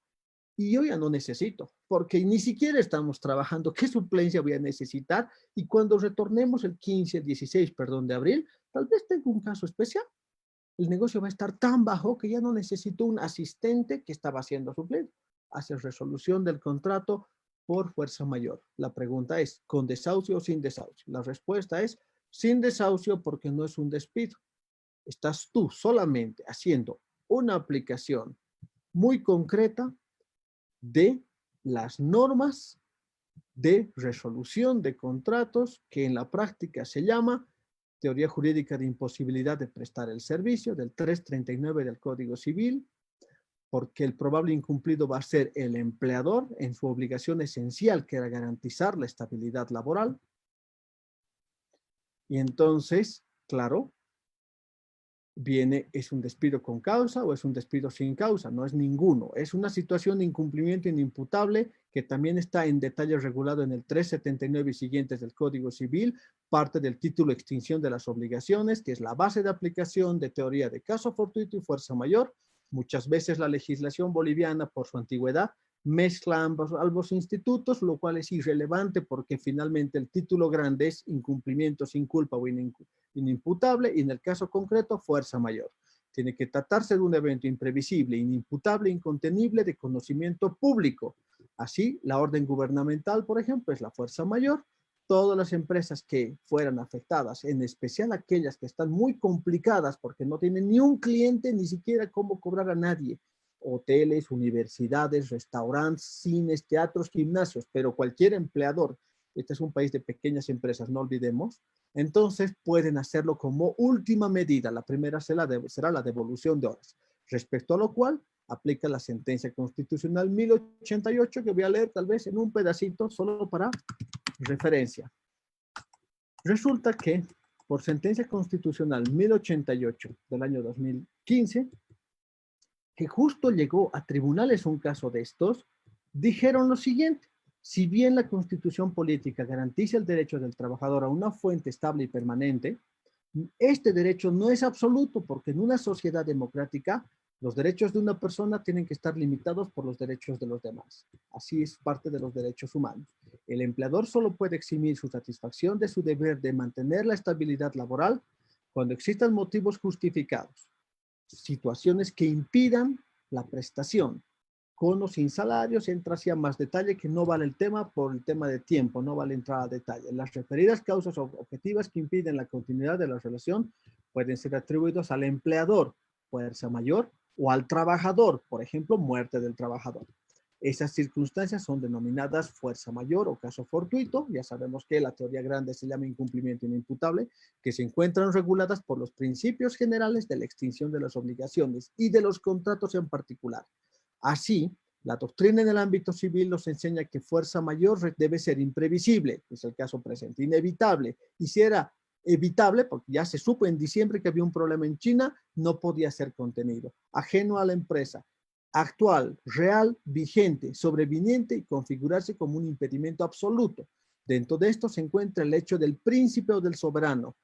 y yo ya no necesito, porque ni siquiera estamos trabajando qué suplencia voy a necesitar y cuando retornemos el 15, el 16, perdón, de abril, tal vez tengo un caso especial. El negocio va a estar tan bajo que ya no necesito un asistente que estaba haciendo suplencia. Hace resolución del contrato por fuerza mayor. La pregunta es, ¿con desahucio o sin desahucio? La respuesta es sin desahucio porque no es un despido. Estás tú solamente haciendo una aplicación muy concreta de las normas de resolución de contratos que en la práctica se llama teoría jurídica de imposibilidad de prestar el servicio del 339 del Código Civil, porque el probable incumplido va a ser el empleador en su obligación esencial, que era garantizar la estabilidad laboral. Y entonces, claro, viene, ¿es un despido con causa o es un despido sin causa? No es ninguno. Es una situación de incumplimiento inimputable que también está en detalle regulado en el 379 y siguientes del Código Civil, parte del título extinción de las obligaciones, que es la base de aplicación de teoría de caso fortuito y fuerza mayor. Muchas veces la legislación boliviana, por su antigüedad, mezcla ambos institutos, lo cual es irrelevante porque finalmente el título grande es incumplimiento sin culpa o inimputable y en el caso concreto fuerza mayor. Tiene que tratarse de un evento imprevisible, inimputable, incontenible de conocimiento público. Así, la orden gubernamental, por ejemplo, es la fuerza mayor. Todas las empresas que fueran afectadas, en especial aquellas que están muy complicadas porque no tienen ni un cliente, ni siquiera cómo cobrar a nadie, hoteles, universidades, restaurantes, cines, teatros, gimnasios, pero cualquier empleador, este es un país de pequeñas empresas, no olvidemos, entonces pueden hacerlo como última medida. La primera será la devolución de horas, respecto a lo cual aplica la sentencia constitucional 1088, que voy a leer tal vez en un pedacito solo para referencia. Resulta que por sentencia constitucional 1088 del año 2015, que justo llegó a tribunales un caso de estos, dijeron lo siguiente: si bien la Constitución política garantiza el derecho del trabajador a una fuente estable y permanente, este derecho no es absoluto porque en una sociedad democrática los derechos de una persona tienen que estar limitados por los derechos de los demás. Así es parte de los derechos humanos. El empleador solo puede eximir su satisfacción de su deber de mantener la estabilidad laboral cuando existan motivos justificados, situaciones que impidan la prestación. Con o sin salarios, entra hacia más detalle que no vale el tema por el tema de tiempo, no vale entrar a detalle. Las referidas causas objetivas que impiden la continuidad de la relación pueden ser atribuidos al empleador, fuerza mayor, o al trabajador, por ejemplo, muerte del trabajador. Esas circunstancias son denominadas fuerza mayor o caso fortuito. Ya sabemos que la teoría grande se llama incumplimiento inimputable, que se encuentran reguladas por los principios generales de la extinción de las obligaciones y de los contratos en particular. Así, la doctrina en el ámbito civil nos enseña que fuerza mayor debe ser imprevisible, es el caso presente, inevitable, y si era evitable, porque ya se supo en diciembre que había un problema en China, no podía ser contenido, ajeno a la empresa, actual, real, vigente, sobreviniente y configurarse como un impedimento absoluto. Dentro de esto se encuentra el hecho del príncipe o del soberano,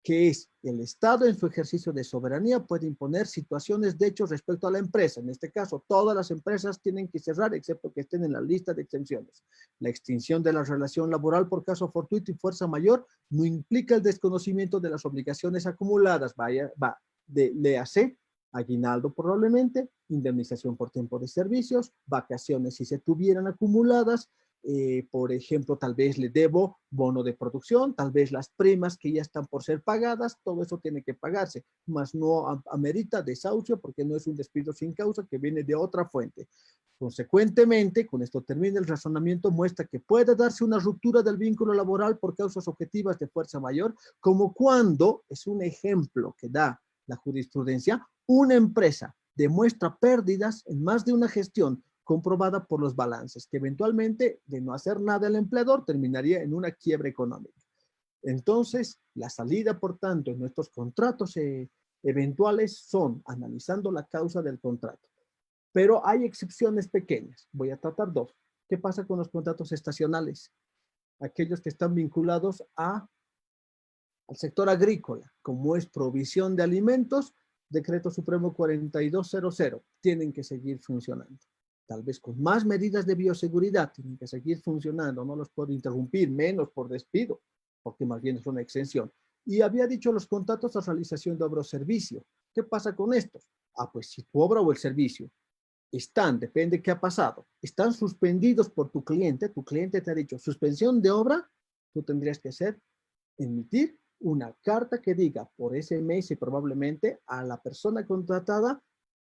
que es el Estado en su ejercicio de soberanía puede imponer situaciones de hecho respecto a la empresa. En este caso, todas las empresas tienen que cerrar excepto que estén en la lista de exenciones. La extinción de la relación laboral por caso fortuito y fuerza mayor no implica el desconocimiento de las obligaciones acumuladas. Léase, aguinaldo probablemente, indemnización por tiempo de servicios, vacaciones si se tuvieran acumuladas, por ejemplo, tal vez le debo bono de producción, tal vez las primas que ya están por ser pagadas, todo eso tiene que pagarse, más no amerita desahucio porque no es un despido sin causa que viene de otra fuente. Consecuentemente, con esto termina el razonamiento, muestra que puede darse una ruptura del vínculo laboral por causas objetivas de fuerza mayor, como cuando, es un ejemplo que da la jurisprudencia, una empresa demuestra pérdidas en más de una gestión comprobada por los balances, que eventualmente, de no hacer nada el empleador, terminaría en una quiebra económica. Entonces, la salida, por tanto, en nuestros contratos eventuales son analizando la causa del contrato. Pero hay excepciones pequeñas. Voy a tratar dos. ¿Qué pasa con los contratos estacionales? Aquellos que están vinculados al sector agrícola, como es provisión de alimentos, Decreto Supremo 4200, tienen que seguir funcionando. Tal vez con más medidas de bioseguridad, tienen que seguir funcionando, no los puedo interrumpir, menos por despido, porque más bien es una exención. Y había dicho los contratos a realización de obra o servicio. ¿Qué pasa con estos? Pues si tu obra o el servicio depende de qué ha pasado, están suspendidos por tu cliente te ha dicho suspensión de obra, tú tendrías que emitir una carta que diga por ese mes y probablemente a la persona contratada,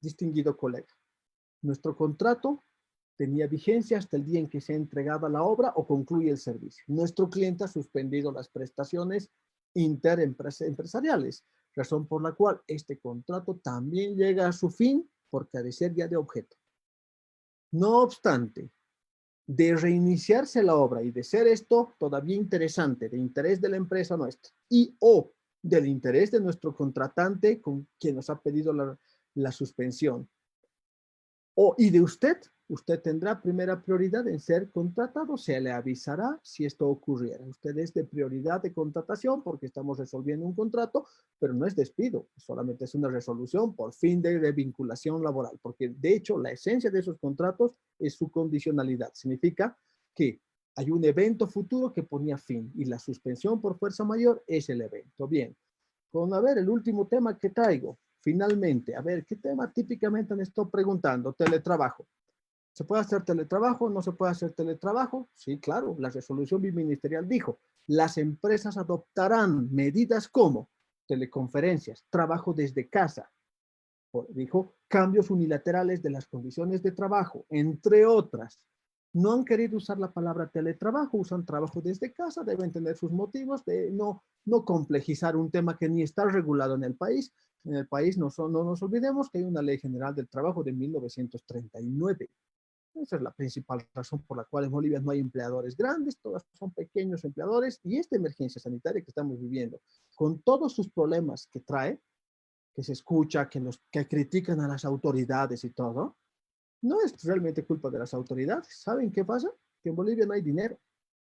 distinguido colega. Nuestro contrato tenía vigencia hasta el día en que se ha entregado la obra o concluye el servicio. Nuestro cliente ha suspendido las prestaciones interempresariales, razón por la cual este contrato también llega a su fin por carecer ya de objeto. No obstante, de reiniciarse la obra y de ser esto todavía interesante, de interés de la empresa nuestra y o del interés de nuestro contratante con quien nos ha pedido la suspensión, y de usted tendrá primera prioridad en ser contratado, se le avisará si esto ocurriera. Usted es de prioridad de contratación porque estamos resolviendo un contrato, pero no es despido, solamente es una resolución por fin de vinculación laboral, porque de hecho la esencia de esos contratos es su condicionalidad. Significa que hay un evento futuro que ponía fin y la suspensión por fuerza mayor es el evento. Bien, a ver, el último tema que traigo. Finalmente, a ver, ¿qué tema típicamente me estoy preguntando? Teletrabajo. ¿Se puede hacer teletrabajo? ¿No se puede hacer teletrabajo? Sí, claro, la resolución biministerial dijo, las empresas adoptarán medidas como teleconferencias, trabajo desde casa, dijo, cambios unilaterales de las condiciones de trabajo, entre otras. No han querido usar la palabra teletrabajo, usan trabajo desde casa, deben tener sus motivos de no complejizar un tema que ni está regulado en el país. En el país no nos olvidemos que hay una ley general del trabajo de 1939. Esa es la principal razón por la cual en Bolivia no hay empleadores grandes, todos son pequeños empleadores, y esta emergencia sanitaria que estamos viviendo, con todos sus problemas que trae, que se escucha, que critican a las autoridades y todo, no es realmente culpa de las autoridades. ¿Saben qué pasa? Que en Bolivia no hay dinero,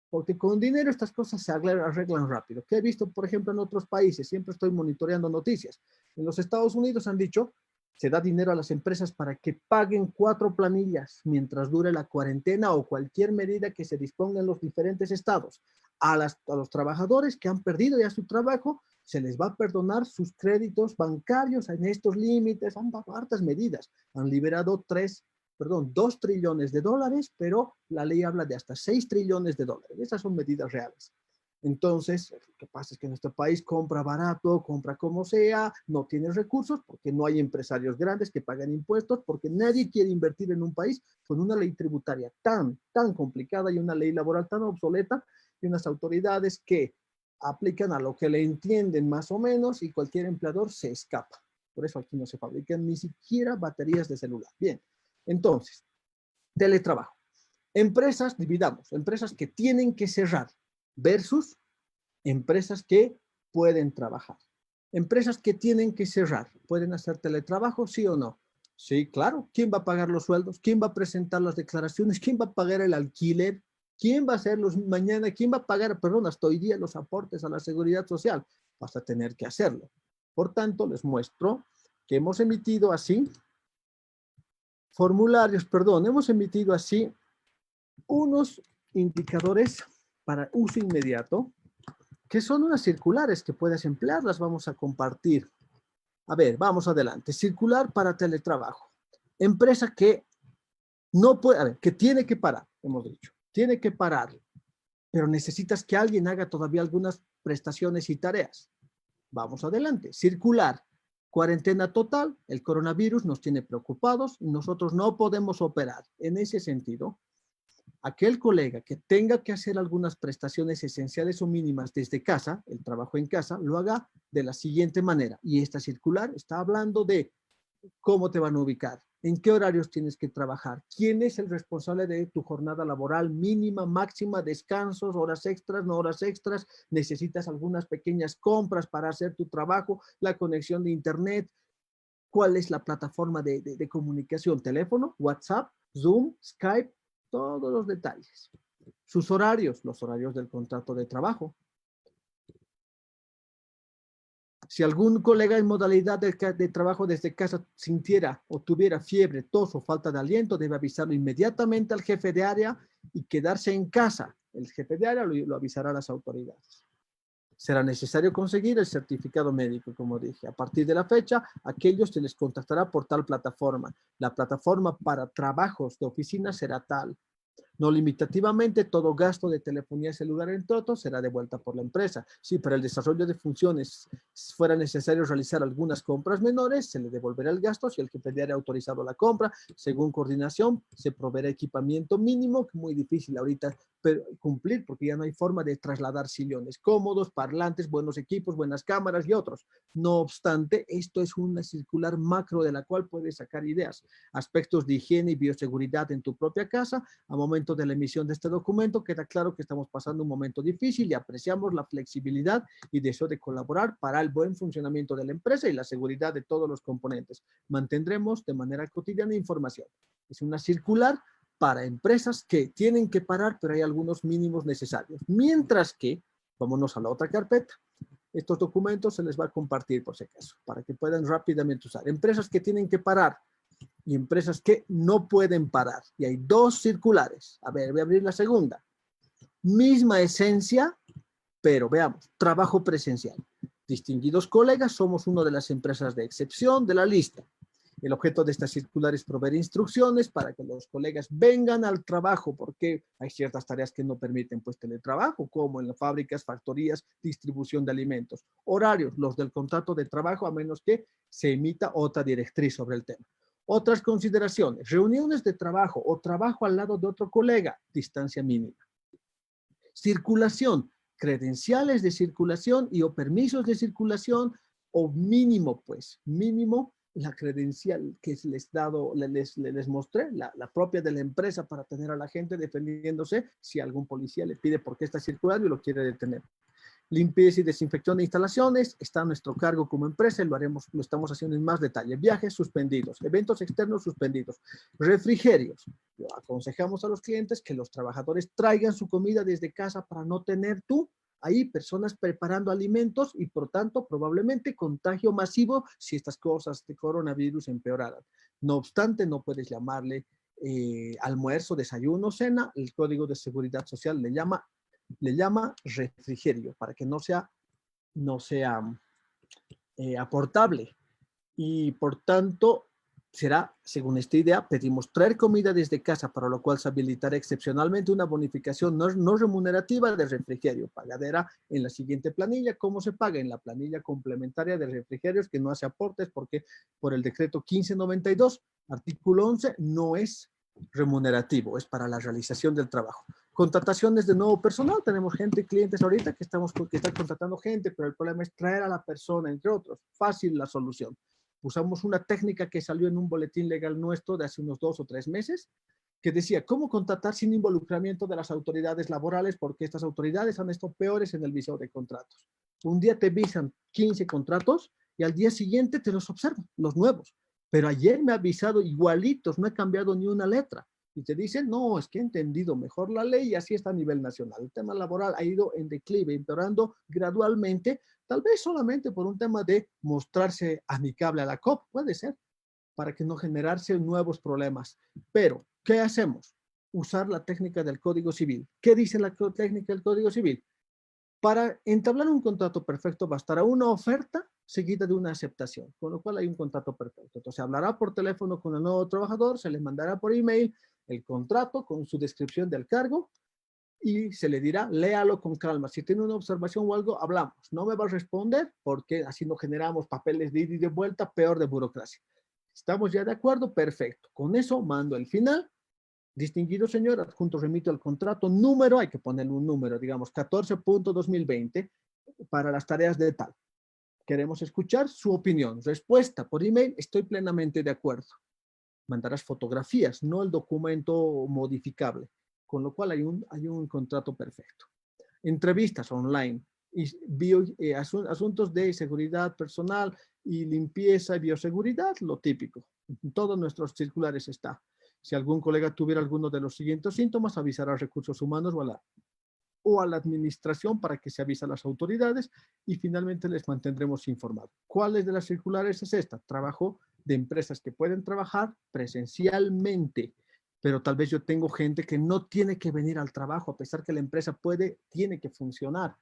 porque con dinero estas cosas se arreglan rápido. ¿Qué he visto, por ejemplo, en otros países? Siempre estoy monitoreando noticias. En los Estados Unidos han dicho, se da dinero a las empresas para que paguen 4 planillas mientras dure la cuarentena o cualquier medida que se disponga en los diferentes estados. A los trabajadores que han perdido ya su trabajo, se les va a perdonar sus créditos bancarios en estos límites. Han dado hartas medidas. Han liberado 2 trillones de dólares, pero la ley habla de hasta 6 trillones de dólares. Esas son medidas reales. Entonces, lo que pasa es que nuestro país compra barato, compra como sea, no tiene recursos porque no hay empresarios grandes que pagan impuestos, porque nadie quiere invertir en un país con una ley tributaria tan complicada y una ley laboral tan obsoleta y unas autoridades que aplican a lo que le entienden más o menos y cualquier empleador se escapa. Por eso aquí no se fabrican ni siquiera baterías de celular. Bien, entonces, teletrabajo. Empresas, dividamos, empresas que tienen que cerrar versus empresas que pueden trabajar. Empresas que tienen que cerrar, ¿pueden hacer teletrabajo, sí o no? Sí, claro. ¿Quién va a pagar los sueldos? ¿Quién va a presentar las declaraciones? ¿Quién va a pagar el alquiler? ¿Quién va a hacer mañana? ¿Quién va a pagar, perdón, hasta hoy día los aportes a la seguridad social? Vas a tener que hacerlo. Por tanto, les muestro que hemos emitido así hemos emitido así unos indicadores para uso inmediato, que son unas circulares que puedes emplear, las vamos a compartir. A ver, vamos adelante. Circular para teletrabajo. Empresa que no puede, a ver, que tiene que parar, hemos dicho. tiene que parar, pero necesitas que alguien haga todavía algunas prestaciones y tareas. Vamos adelante. Circular. Cuarentena total, el coronavirus nos tiene preocupados y nosotros no podemos operar. En ese sentido, aquel colega que tenga que hacer algunas prestaciones esenciales o mínimas desde casa, el trabajo en casa, lo haga de la siguiente manera. Y esta circular está hablando de cómo te van a ubicar, en qué horarios tienes que trabajar, quién es el responsable de tu jornada laboral mínima, máxima, descansos, horas extras, no horas extras, necesitas algunas pequeñas compras para hacer tu trabajo, la conexión de internet, cuál es la plataforma de comunicación, teléfono, WhatsApp, Zoom, Skype, todos los detalles. Sus horarios, los horarios del contrato de trabajo. Si algún colega en modalidad de trabajo desde casa sintiera o tuviera fiebre, tos o falta de aliento, debe avisarlo inmediatamente al jefe de área y quedarse en casa. El jefe de área lo avisará a las autoridades. Será necesario conseguir el certificado médico, como dije. A partir de la fecha, aquellos se les contactará por tal plataforma. La plataforma para trabajos de oficina será tal. No limitativamente, todo gasto de telefonía celular, entre otros, será devuelta por la empresa. Si para el desarrollo de funciones fuera necesario realizar algunas compras menores, se le devolverá el gasto si el jefe de área ha autorizado la compra. Según coordinación, se proveerá equipamiento mínimo, que es muy difícil ahorita cumplir porque ya no hay forma de trasladar sillones cómodos, parlantes, buenos equipos, buenas cámaras y otros. No obstante, esto es una circular macro de la cual puedes sacar ideas. Aspectos de higiene y bioseguridad en tu propia casa. A momento de la emisión de este documento queda claro que estamos pasando un momento difícil y apreciamos la flexibilidad y deseo de colaborar para el buen funcionamiento de la empresa y la seguridad de todos los componentes. Mantendremos de manera cotidiana información. Es una circular para empresas que tienen que parar, pero hay algunos mínimos necesarios. Mientras que, vámonos a la otra carpeta, estos documentos se les va a compartir por si acaso, para que puedan rápidamente usar. Empresas que tienen que parar y empresas que no pueden parar. Y hay dos circulares. A ver, voy a abrir la segunda. Misma esencia, pero veamos, trabajo presencial. Distinguidos colegas, somos una de las empresas de excepción de la lista. El objeto de esta circular es proveer instrucciones para que los colegas vengan al trabajo, porque hay ciertas tareas que no permiten pues teletrabajo, como en las fábricas, factorías, distribución de alimentos. Horarios, los del contrato de trabajo, a menos que se emita otra directriz sobre el tema. Otras consideraciones, reuniones de trabajo o trabajo al lado de otro colega, distancia mínima. Circulación, credenciales de circulación y o permisos de circulación o mínimo, pues, mínimo la credencial que les mostré, la propia de la empresa para tener a la gente defendiéndose si algún policía le pide por qué está circulando y lo quiere detener. Limpieza y desinfección de instalaciones está a nuestro cargo como empresa y lo estamos haciendo en más detalle. Viajes suspendidos, eventos externos suspendidos, refrigerios. Aconsejamos a los clientes que los trabajadores traigan su comida desde casa para no tener ahí personas preparando alimentos y por tanto probablemente contagio masivo si estas cosas de coronavirus empeoraran. No obstante, no puedes llamarle almuerzo, desayuno, cena. El Código de Seguridad Social le llama refrigerio para que no sea aportable y por tanto será, según esta idea, pedimos traer comida desde casa, para lo cual se habilitará excepcionalmente una bonificación no remunerativa de refrigerio, pagadera en la siguiente planilla. ¿Cómo se paga? En la planilla complementaria de refrigerios, que no hace aportes porque por el decreto 1592, artículo 11, no es remunerativo, es para la realización del trabajo. Contrataciones de nuevo personal, tenemos clientes ahorita que están contratando gente, pero el problema es traer a la persona, entre otros. Fácil la solución. Usamos una técnica que salió en un boletín legal nuestro de hace unos 2 o 3 meses, que decía cómo contratar sin involucramiento de las autoridades laborales, porque estas autoridades han estado peores en el visado de contratos. Un día te visan 15 contratos y al día siguiente te los observan, los nuevos. Pero ayer me ha avisado igualitos, no he cambiado ni una letra. Y te dicen, no, es que he entendido mejor la ley y así está a nivel nacional. El tema laboral ha ido en declive, empeorando gradualmente, tal vez solamente por un tema de mostrarse amigable a la COP, puede ser, para que no generarse nuevos problemas. Pero, ¿qué hacemos? Usar la técnica del Código Civil. ¿Qué dice la técnica del Código Civil? Para entablar un contrato perfecto bastará una oferta seguida de una aceptación, con lo cual hay un contrato perfecto. Entonces, se hablará por teléfono con el nuevo trabajador, se les mandará por email el contrato con su descripción del cargo y se le dirá, léalo con calma. Si tiene una observación o algo, hablamos. No me va a responder porque así no generamos papeles de ida y de vuelta, peor de burocracia. ¿Estamos ya de acuerdo? Perfecto. Con eso mando el final. Distinguido señor, adjunto remito el contrato, número, hay que ponerle un número, digamos 14.2020 para las tareas de tal. Queremos escuchar su opinión. Respuesta por email, estoy plenamente de acuerdo. Mandarás fotografías, no el documento modificable, con lo cual hay un contrato perfecto. Entrevistas online, asuntos de seguridad personal y limpieza y bioseguridad, lo típico. En todos nuestros circulares está. Si algún colega tuviera alguno de los siguientes síntomas, avisará a recursos humanos o a la administración para que se avise a las autoridades y finalmente les mantendremos informados. ¿Cuáles de las circulares es esta? Trabajo de empresas que pueden trabajar presencialmente, pero tal vez yo tengo gente que no tiene que venir al trabajo, a pesar que la empresa tiene que funcionar.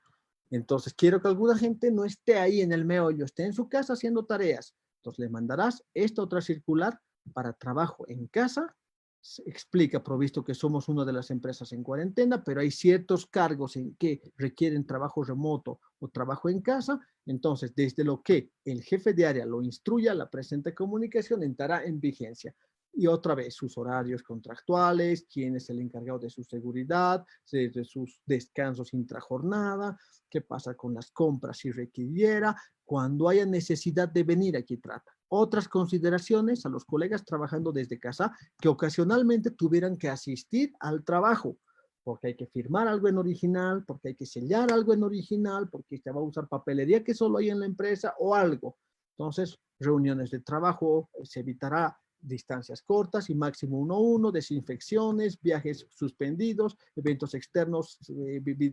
Entonces, quiero que alguna gente no esté ahí en el meollo, esté en su casa haciendo tareas. Entonces, le mandarás esta otra circular para trabajo en casa. Se explica, provisto que somos una de las empresas en cuarentena, pero hay ciertos cargos en que requieren trabajo remoto o trabajo en casa. Entonces, desde lo que el jefe de área lo instruya, la presente comunicación entrará en vigencia. Y otra vez, sus horarios contractuales, quién es el encargado de su seguridad, de sus descansos intrajornada, qué pasa con las compras si requiriera, cuando haya necesidad de venir, aquí trata. Otras consideraciones a los colegas trabajando desde casa que ocasionalmente tuvieran que asistir al trabajo, porque hay que firmar algo en original, porque hay que sellar algo en original, porque se va a usar papelería que solo hay en la empresa o algo. Entonces, reuniones de trabajo, se evitará distancias cortas y máximo 1-1, desinfecciones, viajes suspendidos, eventos externos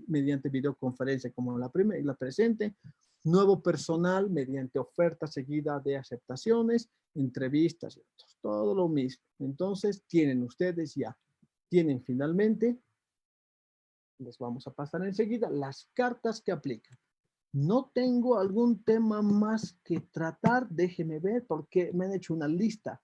mediante videoconferencia como la presente, nuevo personal mediante oferta seguida de aceptaciones, entrevistas y otros, todo lo mismo. Entonces, tienen finalmente, les vamos a pasar enseguida, las cartas que aplican. No tengo algún tema más que tratar, déjeme ver, porque me han hecho una lista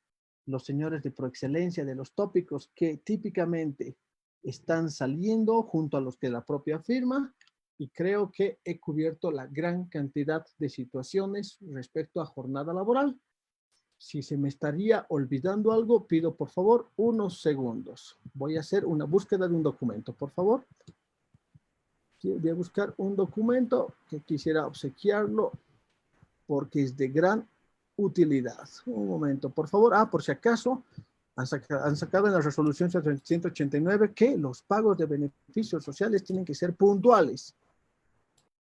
los señores de Proexcelencia de los tópicos que típicamente están saliendo junto a los que la propia firma, y creo que he cubierto la gran cantidad de situaciones respecto a jornada laboral. Si se me estaría olvidando algo, pido por favor unos segundos. Voy a hacer una búsqueda de un documento, por favor. Voy a buscar un documento que quisiera obsequiarlo porque es de gran utilidad. Un momento, por favor. Por si acaso, han sacado en la resolución 189 que los pagos de beneficios sociales tienen que ser puntuales.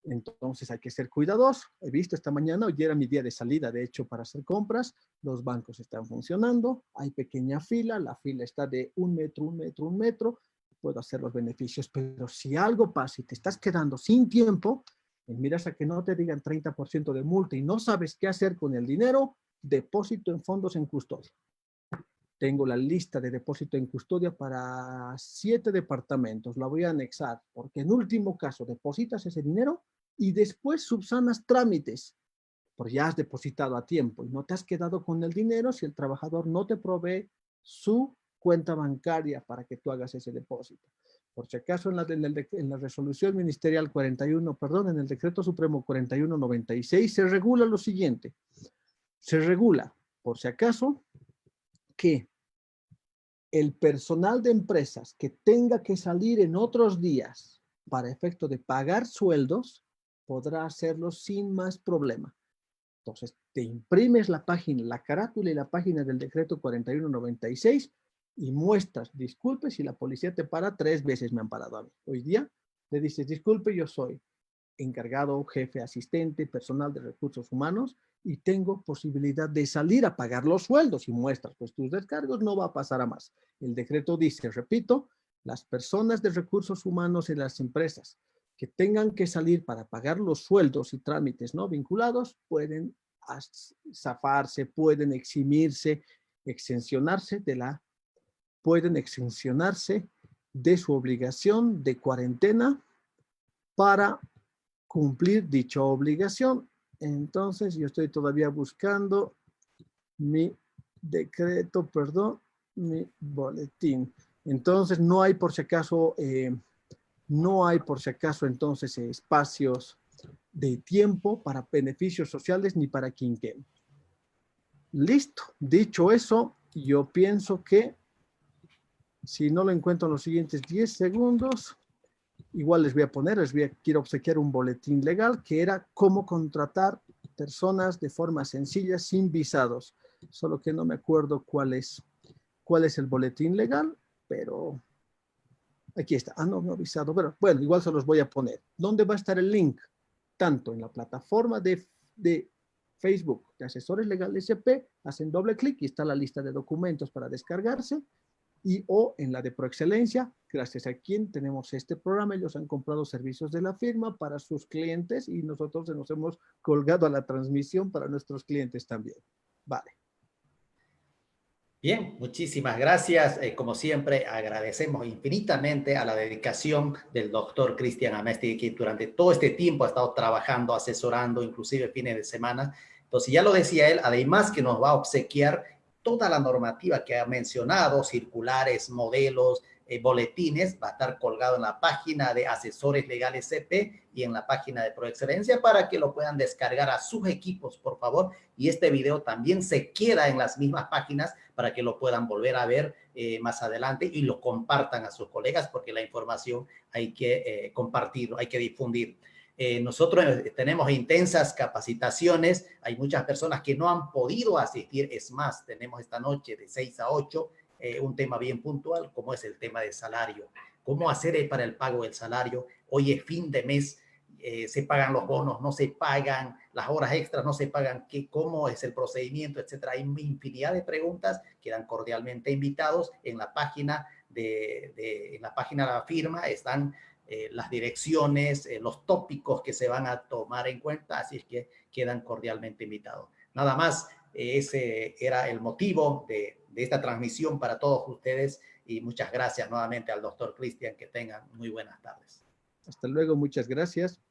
Entonces hay que ser cuidadosos. He visto esta mañana, hoy era mi día de salida, de hecho, para hacer compras. Los bancos están funcionando, hay pequeña fila, la fila está de 1 metro, 1 metro, 1 metro. Puedo hacer los beneficios, pero si algo pasa y te estás quedando sin tiempo, miras a que no te digan 30% de multa y no sabes qué hacer con el dinero, depósito en fondos en custodia. Tengo la lista de depósito en custodia para 7 departamentos. La voy a anexar porque en último caso depositas ese dinero y después subsanas trámites, porque ya has depositado a tiempo y no te has quedado con el dinero si el trabajador no te provee su cuenta bancaria para que tú hagas ese depósito. Por si acaso en la resolución ministerial 41, perdón, en el decreto supremo 4196 se regula lo siguiente. Se regula, por si acaso, que el personal de empresas que tenga que salir en otros días para efecto de pagar sueldos, podrá hacerlo sin más problema. Entonces, te imprimes la página, la carátula y la página del decreto 4196 y muestras, disculpe, si la policía te para, 3 veces me han parado a mí. Hoy día le dices, disculpe, yo soy encargado, jefe, asistente, personal de recursos humanos y tengo posibilidad de salir a pagar los sueldos y muestras pues tus descargos, no va a pasar a más. El decreto dice, repito, las personas de recursos humanos en las empresas que tengan que salir para pagar los sueldos y trámites no vinculados pueden zafarse, pueden eximirse, pueden exencionarse de su obligación de cuarentena para cumplir dicha obligación. Entonces, yo estoy todavía buscando mi decreto, perdón, mi boletín. Entonces, no hay por si acaso, entonces espacios de tiempo para beneficios sociales ni para quinquenio. Listo. Dicho eso, yo pienso que si no lo encuentro en los siguientes 10 segundos, igual les voy a poner, quiero obsequiar un boletín legal que era cómo contratar personas de forma sencilla sin visados. Solo que no me acuerdo cuál es el boletín legal, pero aquí está. Ah, no, no visado. Pero bueno, igual se los voy a poner. ¿Dónde va a estar el link? Tanto en la plataforma de Facebook de Asesores Legales SP, hacen doble clic y está la lista de documentos para descargarse, y o en la de Proexcelencia, gracias a quien tenemos este programa. Ellos han comprado servicios de la firma para sus clientes y nosotros nos hemos colgado a la transmisión para nuestros clientes también. Vale. Bien, muchísimas gracias. Como siempre, agradecemos infinitamente a la dedicación del doctor Cristian Amesti, que durante todo este tiempo ha estado trabajando, asesorando, inclusive fines de semana. Entonces, ya lo decía él, además que nos va a obsequiar toda la normativa que ha mencionado, circulares, modelos, boletines, va a estar colgado en la página de Asesores Legales CP y en la página de Proexcelencia para que lo puedan descargar a sus equipos, por favor. Y este video también se queda en las mismas páginas para que lo puedan volver a ver más adelante y lo compartan a sus colegas, porque la información hay que compartirlo, hay que difundir. Nosotros tenemos intensas capacitaciones, hay muchas personas que no han podido asistir, es más, tenemos esta noche de 6 a 8 un tema bien puntual, como es el tema del salario. ¿Cómo hacer para el pago del salario? Hoy es fin de mes, se pagan los bonos, no se pagan las horas extras, no se pagan, cómo es el procedimiento, etcétera. Hay infinidad de preguntas, quedan cordialmente invitados. En la página en la página de la firma están las direcciones, los tópicos que se van a tomar en cuenta, así es que quedan cordialmente invitados. Nada más, ese era el motivo de esta transmisión para todos ustedes y muchas gracias nuevamente al doctor Cristian, que tengan muy buenas tardes. Hasta luego, muchas gracias.